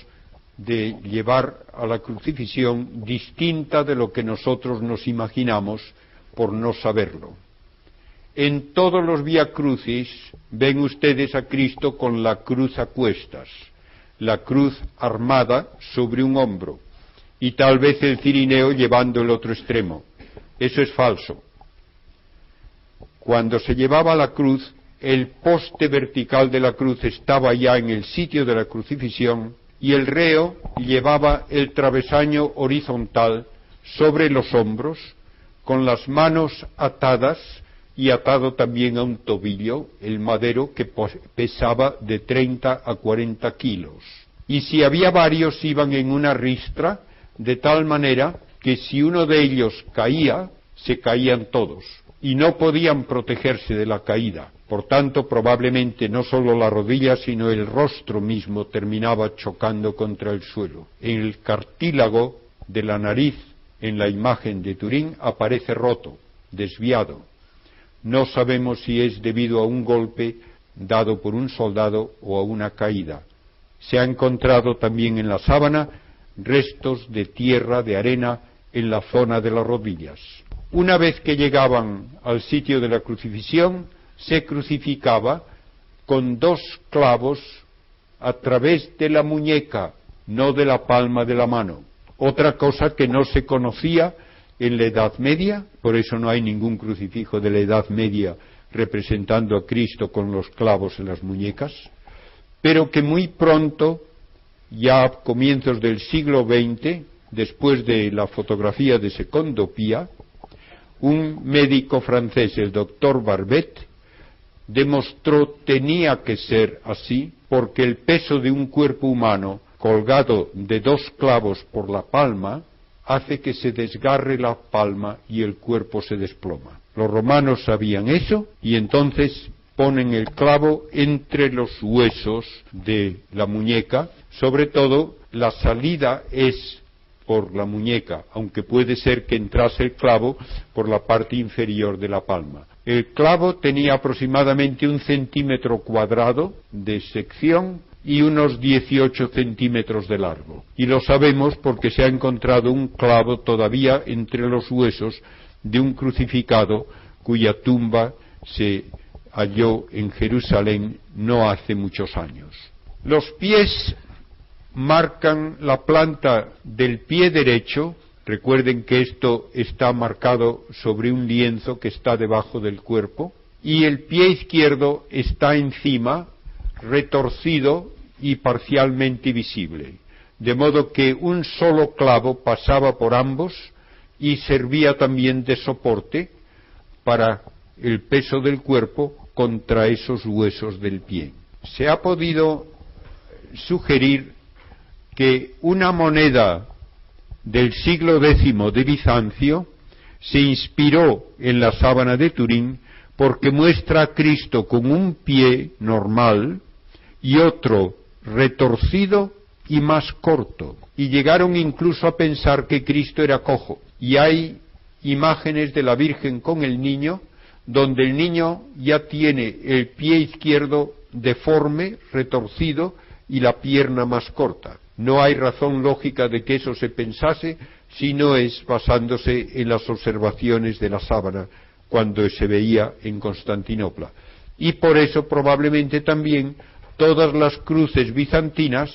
de llevar a la crucifixión, distinta de lo que nosotros nos imaginamos por no saberlo. En todos los Vía Crucis ven ustedes a Cristo con la cruz a cuestas, la cruz armada sobre un hombro, y tal vez el cirineo llevando el otro extremo. Eso es falso. Cuando se llevaba la cruz, el poste vertical de la cruz estaba ya en el sitio de la crucifixión, y el reo llevaba el travesaño horizontal sobre los hombros, con las manos atadas y atado también a un tobillo, el madero, que pesaba de 30 a 40 kilos. Y si había varios, iban en una ristra, de tal manera que si uno de ellos caía, se caían todos, y no podían protegerse de la caída. Por tanto, probablemente no solo la rodilla, sino el rostro mismo terminaba chocando contra el suelo. En el cartílago de la nariz, en la imagen de Turín, aparece roto, desviado. No sabemos si es debido a un golpe dado por un soldado o a una caída. Se ha encontrado también en la sábana restos de tierra, de arena, en la zona de las rodillas. Una vez que llegaban al sitio de la crucifixión, se crucificaba con 2 clavos a través de la muñeca, no de la palma de la mano. Otra cosa que no se conocía en la Edad Media, por eso no hay ningún crucifijo de la Edad Media representando a Cristo con los clavos en las muñecas, pero que muy pronto, ya a comienzos del siglo XX, después de la fotografía de Secondo Pia, un médico francés, el doctor Barbet, demostró tenía que ser así, porque el peso de un cuerpo humano colgado de 2 clavos por la palma hace que se desgarre la palma y el cuerpo se desploma. Los romanos sabían eso y entonces ponen el clavo entre los huesos de la muñeca. Sobre todo la salida es por la muñeca, aunque puede ser que entrase el clavo por la parte inferior de la palma. El clavo tenía aproximadamente 1 centímetro cuadrado de sección y unos 18 centímetros de largo. Y lo sabemos porque se ha encontrado un clavo todavía entre los huesos de un crucificado cuya tumba se halló en Jerusalén no hace muchos años. Los pies marcan la planta del pie derecho. Recuerden que esto está marcado sobre un lienzo que está debajo del cuerpo, y el pie izquierdo está encima, retorcido y parcialmente visible, de modo que un solo clavo pasaba por ambos y servía también de soporte para el peso del cuerpo contra esos huesos del pie. Se ha podido sugerir que una moneda del siglo X de Bizancio se inspiró en la sábana de Turín porque muestra a Cristo con un pie normal y otro retorcido y más corto, y llegaron incluso a pensar que Cristo era cojo, y hay imágenes de la Virgen con el niño donde el niño ya tiene el pie izquierdo deforme, retorcido, y la pierna más corta. No hay razón lógica de que eso se pensase, si no es basándose en las observaciones de la sábana cuando se veía en Constantinopla. Y por eso probablemente también todas las cruces bizantinas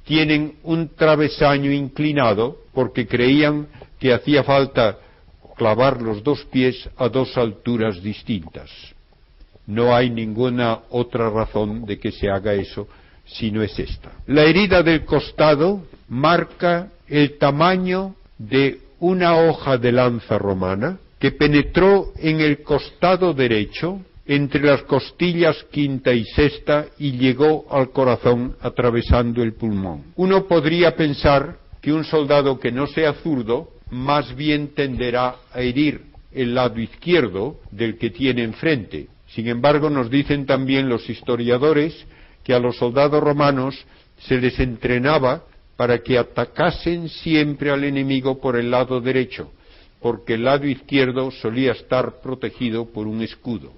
tienen un travesaño inclinado porque creían que hacía falta clavar los dos pies a dos alturas distintas. No hay ninguna otra razón de que se haga eso si no es esta. La herida del costado marca el tamaño de una hoja de lanza romana que penetró en el costado derecho entre las costillas quinta y sexta y llegó al corazón atravesando el pulmón. Uno podría pensar que un soldado que no sea zurdo más bien tenderá a herir el lado izquierdo del que tiene enfrente. Sin embargo, nos dicen también los historiadores que a los soldados romanos se les entrenaba para que atacasen siempre al enemigo por el lado derecho, porque el lado izquierdo solía estar protegido por un escudo.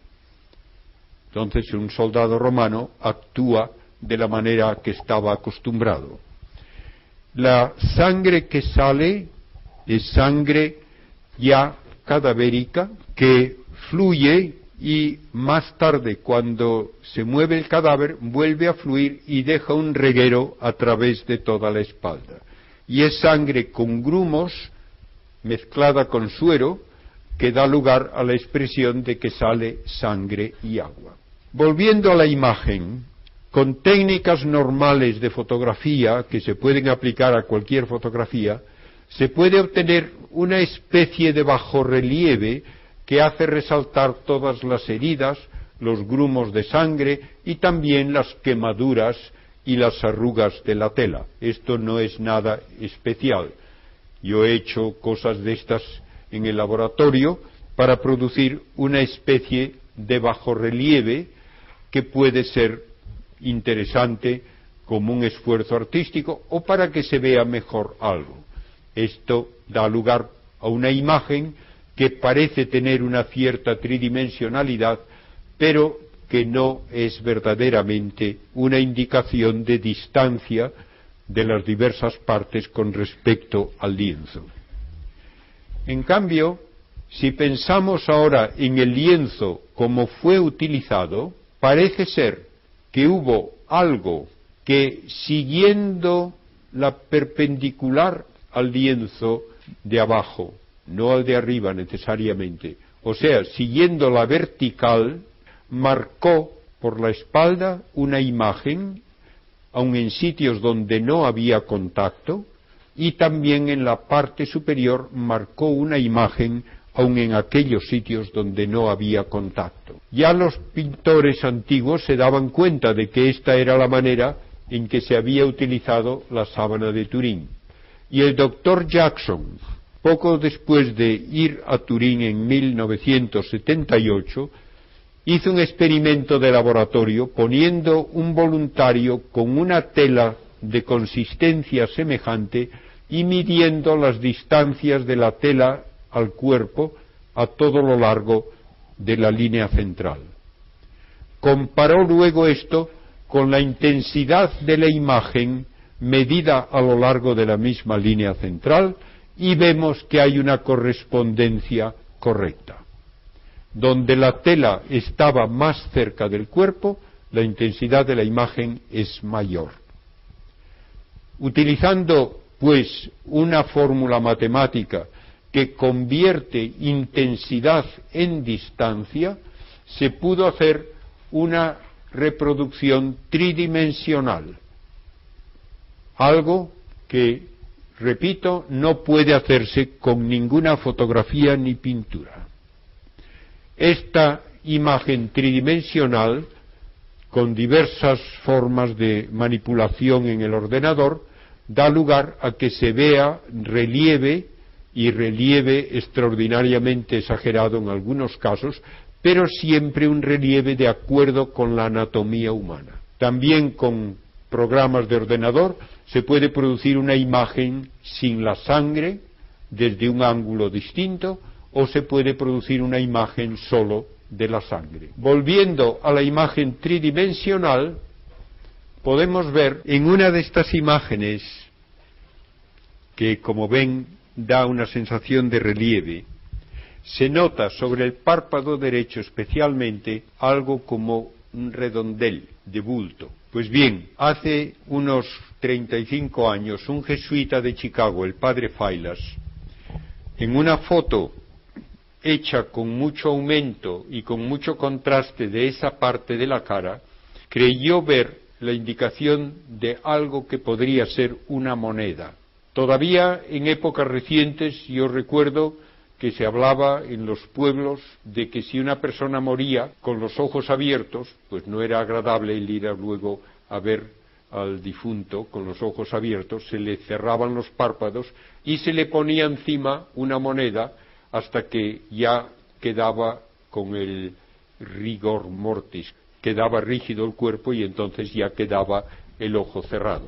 Entonces un soldado romano actúa de la manera que estaba acostumbrado. La sangre que sale es sangre ya cadavérica que fluye y más tarde, cuando se mueve el cadáver, vuelve a fluir y deja un reguero a través de toda la espalda. Y es sangre con grumos mezclada con suero que da lugar a la expresión de que sale sangre y agua. Volviendo a la imagen, con técnicas normales de fotografía que se pueden aplicar a cualquier fotografía, se puede obtener una especie de bajorrelieve que hace resaltar todas las heridas, los grumos de sangre y también las quemaduras y las arrugas de la tela. Esto no es nada especial. Yo he hecho cosas de estas en el laboratorio para producir una especie de bajorrelieve que puede ser interesante como un esfuerzo artístico o para que se vea mejor algo. Esto da lugar a una imagen que parece tener una cierta tridimensionalidad, pero que no es verdaderamente una indicación de distancia de las diversas partes con respecto al lienzo. En cambio, si pensamos ahora en el lienzo como fue utilizado, parece ser que hubo algo que, siguiendo la perpendicular al lienzo de abajo, no al de arriba necesariamente, o sea, siguiendo la vertical, marcó por la espalda una imagen, aun en sitios donde no había contacto, y también en la parte superior marcó una imagen, aun en aquellos sitios donde no había contacto. Ya los pintores antiguos se daban cuenta de que esta era la manera en que se había utilizado la sábana de Turín. Y el doctor Jackson, poco después de ir a Turín en 1978, hizo un experimento de laboratorio poniendo un voluntario con una tela de consistencia semejante y midiendo las distancias de la tela al cuerpo a todo lo largo de la línea central. Comparó luego esto con la intensidad de la imagen medida a lo largo de la misma línea central y vemos que hay una correspondencia correcta. Donde la tela estaba más cerca del cuerpo, la intensidad de la imagen es mayor. Utilizando, pues, una fórmula matemática que convierte intensidad en distancia, se pudo hacer una reproducción tridimensional, algo que, repito, no puede hacerse con ninguna fotografía ni pintura. Esta imagen tridimensional, con diversas formas de manipulación en el ordenador, da lugar a que se vea relieve, y relieve extraordinariamente exagerado en algunos casos, pero siempre un relieve de acuerdo con la anatomía humana. También con programas de ordenador se puede producir una imagen sin la sangre desde un ángulo distinto, o se puede producir una imagen solo de la sangre. Volviendo a la imagen tridimensional, podemos ver en una de estas imágenes, que como ven da una sensación de relieve, se nota sobre el párpado derecho especialmente algo como un redondel de bulto. Pues bien, hace unos 35 años, un jesuita de Chicago, el padre Failas, en una foto hecha con mucho aumento y con mucho contraste de esa parte de la cara, creyó ver la indicación de algo que podría ser una moneda. Todavía en épocas recientes yo recuerdo que se hablaba en los pueblos de que si una persona moría con los ojos abiertos, pues no era agradable el ir luego a ver al difunto con los ojos abiertos, se le cerraban los párpados y se le ponía encima una moneda hasta que ya quedaba con el rigor mortis, quedaba rígido el cuerpo y entonces ya quedaba el ojo cerrado.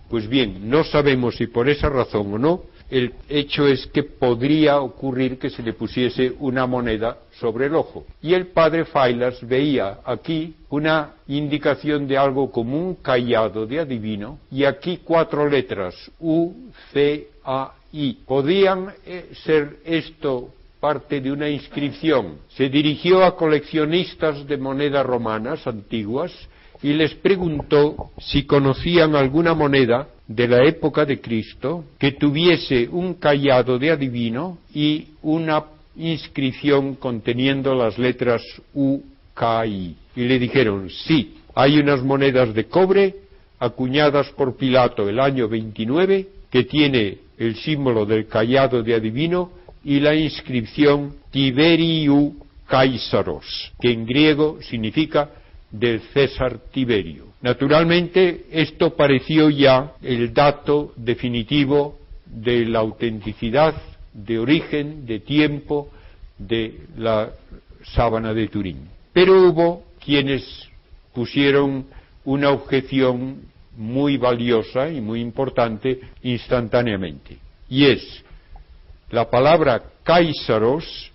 Pues bien, no sabemos si por esa razón o no, el hecho es que podría ocurrir que se le pusiese una moneda sobre el ojo. Y el padre Failas veía aquí una indicación de algo como un cayado de adivino y aquí 4 letras, U, C, A, I. ¿Podían ser esto parte de una inscripción? Se dirigió a coleccionistas de monedas romanas antiguas y les preguntó si conocían alguna moneda de la época de Cristo que tuviese un cayado de adivino y una inscripción conteniendo las letras U, K, I. Y le dijeron, sí, hay unas monedas de cobre acuñadas por Pilato el año 29 que tiene el símbolo del cayado de adivino y la inscripción Tiberiu Caesaros, que en griego significa del César Tiberio. Naturalmente, esto pareció ya el dato definitivo de la autenticidad, de origen, de tiempo de la sábana de Turín. Pero hubo quienes pusieron una objeción muy valiosa y muy importante instantáneamente. Y es, la palabra Caesaros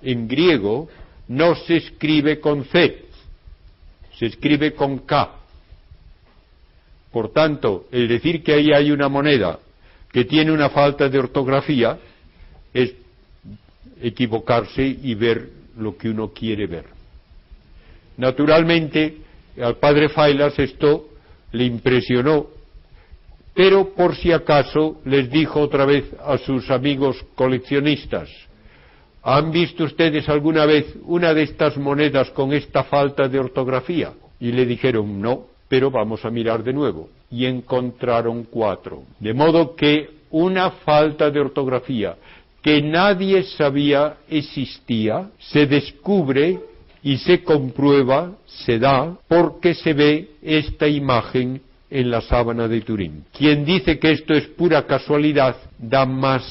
en griego no se escribe con C, se escribe con K. Por tanto, el decir que ahí hay una moneda que tiene una falta de ortografía es equivocarse y ver lo que uno quiere ver. Naturalmente, al padre Failas esto le impresionó, pero por si acaso les dijo otra vez a sus amigos coleccionistas, ¿han visto ustedes alguna vez una de estas monedas con esta falta de ortografía? Y le dijeron, no, pero vamos a mirar de nuevo. Y encontraron 4. De modo que una falta de ortografía que nadie sabía existía, se descubre y se comprueba, se da, porque se ve esta imagen en la sábana de Turín. Quien dice que esto es pura casualidad, da más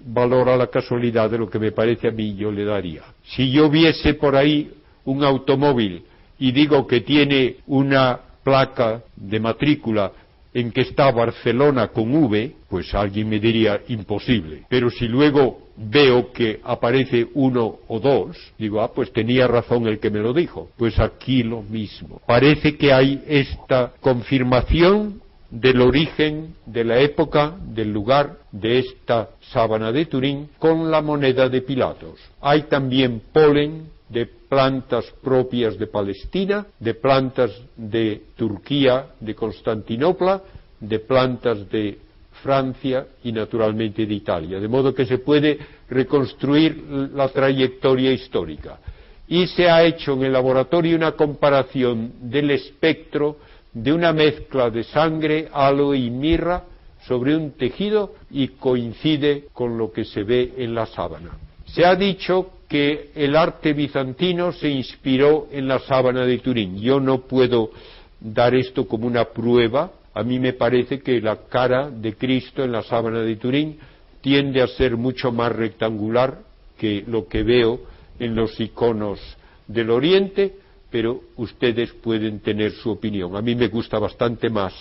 valor a la casualidad de lo que me parece a mí yo le daría. Si yo viese por ahí un automóvil y digo que tiene una placa de matrícula en que está Barcelona con V, pues alguien me diría imposible. Pero si luego veo que aparece 1 o 2, digo, pues tenía razón el que me lo dijo. Pues aquí lo mismo. Parece que hay esta confirmación del origen, de la época, del lugar de esta sábana de Turín con la moneda de Pilatos. Hay también polen de plantas propias de Palestina, de plantas de Turquía, de Constantinopla, de plantas de Francia y naturalmente de Italia, de modo que se puede reconstruir la trayectoria histórica. Y se ha hecho en el laboratorio una comparación del espectro de una mezcla de sangre, aloe y mirra sobre un tejido y coincide con lo que se ve en la sábana. Se ha dicho que el arte bizantino se inspiró en la sábana de Turín. Yo no puedo dar esto como una prueba. A mí me parece que la cara de Cristo en la sábana de Turín tiende a ser mucho más rectangular que lo que veo en los iconos del Oriente, pero ustedes pueden tener su opinión. A mí me gusta bastante más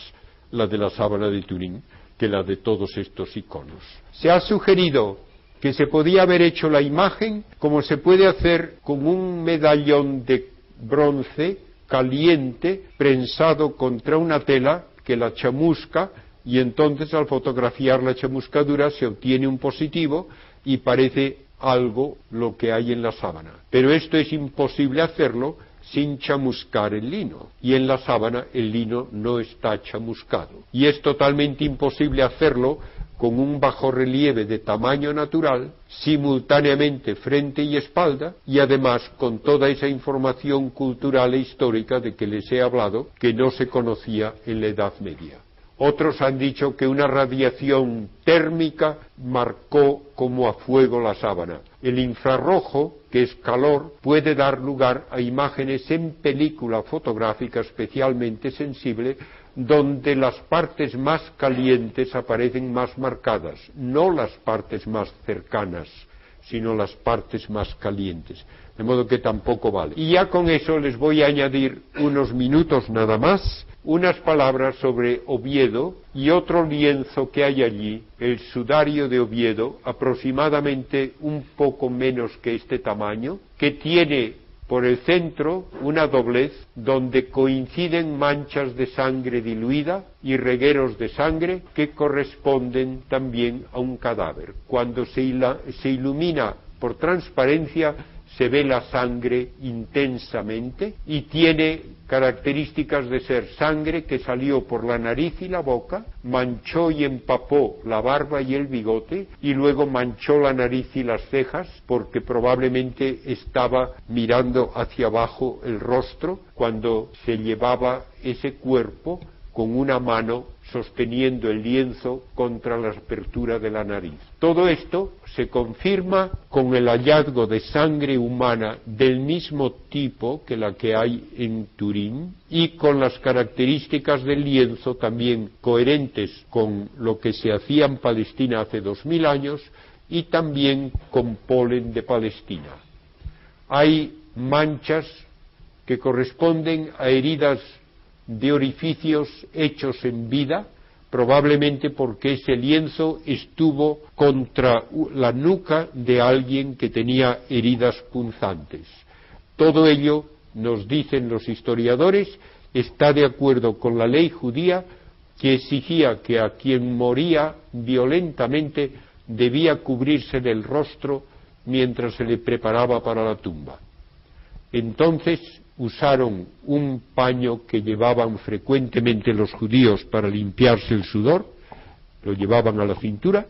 la de la sábana de Turín que la de todos estos iconos. Se ha sugerido que se podía haber hecho la imagen como se puede hacer con un medallón de bronce caliente prensado contra una tela que la chamusca, y entonces al fotografiar la chamuscadura se obtiene un positivo y parece algo lo que hay en la sábana. Pero esto es imposible hacerlo sin chamuscar el lino, y en la sábana el lino no está chamuscado. Y es totalmente imposible hacerlo con un bajorrelieve de tamaño natural, simultáneamente frente y espalda, y además con toda esa información cultural e histórica de que les he hablado, que no se conocía en la Edad Media. Otros han dicho que una radiación térmica marcó como a fuego la sábana. El infrarrojo, que es calor, puede dar lugar a imágenes en película fotográfica especialmente sensible, donde las partes más calientes aparecen más marcadas, no las partes más cercanas, sino las partes más calientes. De modo que tampoco vale. Y ya con eso les voy a añadir unos minutos nada más, unas palabras sobre Oviedo y otro lienzo que hay allí, el sudario de Oviedo, aproximadamente un poco menos que este tamaño, que tiene por el centro una doblez donde coinciden manchas de sangre diluida y regueros de sangre que corresponden también a un cadáver. Cuando se ilumina por transparencia se ve la sangre intensamente y tiene características de ser sangre que salió por la nariz y la boca, manchó y empapó la barba y el bigote y luego manchó la nariz y las cejas porque probablemente estaba mirando hacia abajo el rostro cuando se llevaba ese cuerpo con una mano sosteniendo el lienzo contra la apertura de la nariz. Todo esto se confirma con el hallazgo de sangre humana del mismo tipo que la que hay en Turín y con las características del lienzo también coherentes con lo que se hacía en Palestina hace 2000 años y también con polen de Palestina. Hay manchas que corresponden a heridas de orificios hechos en vida, probablemente porque ese lienzo estuvo contra la nuca de alguien que tenía heridas punzantes. Todo ello, nos dicen los historiadores, está de acuerdo con la ley judía que exigía que a quien moría violentamente debía cubrirse del rostro mientras se le preparaba para la tumba. Entonces usaron un paño que llevaban frecuentemente los judíos para limpiarse el sudor, lo llevaban a la cintura,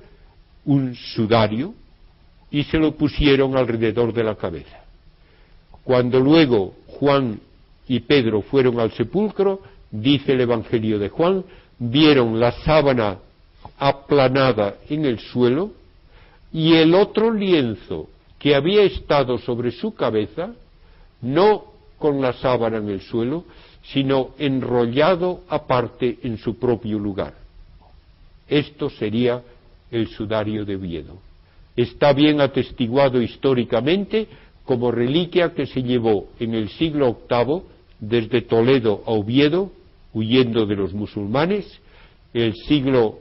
un sudario, y se lo pusieron alrededor de la cabeza. Cuando luego Juan y Pedro fueron al sepulcro, dice el Evangelio de Juan, vieron la sábana aplanada en el suelo y el otro lienzo que había estado sobre su cabeza, no con la sábana en el suelo, sino enrollado aparte en su propio lugar. Esto sería el sudario de Oviedo. Está bien atestiguado históricamente como reliquia que se llevó en el siglo VIII desde Toledo a Oviedo, huyendo de los musulmanes. El siglo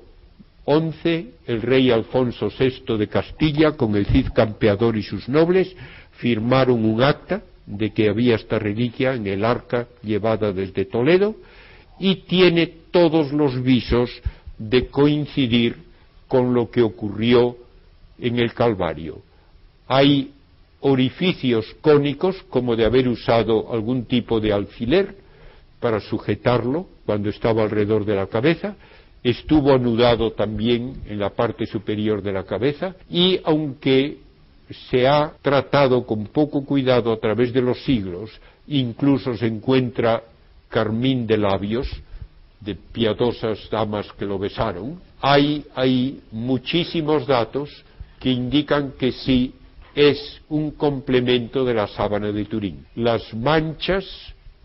XI, el rey Alfonso VI de Castilla, con el Cid Campeador y sus nobles, firmaron un acta de que había esta reliquia en el arca llevada desde Toledo y tiene todos los visos de coincidir con lo que ocurrió en el Calvario. Hay orificios cónicos como de haber usado algún tipo de alfiler para sujetarlo cuando estaba alrededor de la cabeza, estuvo anudado también en la parte superior de la cabeza y aunque se ha tratado con poco cuidado a través de los siglos, incluso se encuentra carmín de labios de piadosas damas que lo besaron. Hay muchísimos datos que indican que sí es un complemento de la sábana de Turín. Las manchas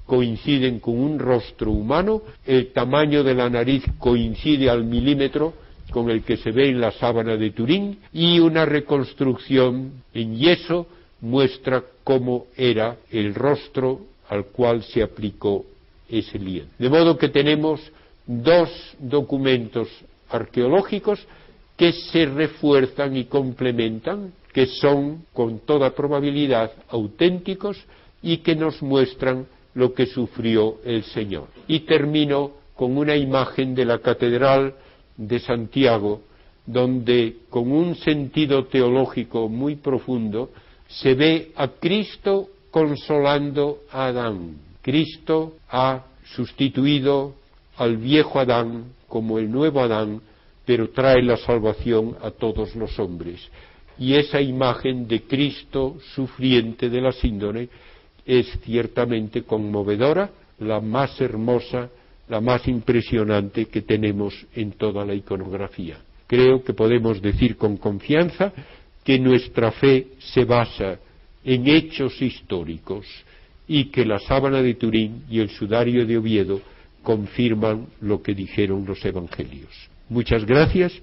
coinciden con un rostro humano, el tamaño de la nariz coincide al milímetro con el que se ve en la sábana de Turín y una reconstrucción en yeso muestra cómo era el rostro al cual se aplicó ese lienzo. De modo que tenemos dos documentos arqueológicos que se refuerzan y complementan, que son con toda probabilidad auténticos y que nos muestran lo que sufrió el Señor. Y termino con una imagen de la Catedral de Santiago, donde con un sentido teológico muy profundo se ve a Cristo consolando a Adán. Cristo ha sustituido al viejo Adán como el nuevo Adán, pero trae la salvación a todos los hombres. Y esa imagen de Cristo sufriente de la síndrome es ciertamente conmovedora, la más hermosa, la más impresionante que tenemos en toda la iconografía. Creo que podemos decir con confianza que nuestra fe se basa en hechos históricos y que la sábana de Turín y el sudario de Oviedo confirman lo que dijeron los evangelios. Muchas gracias.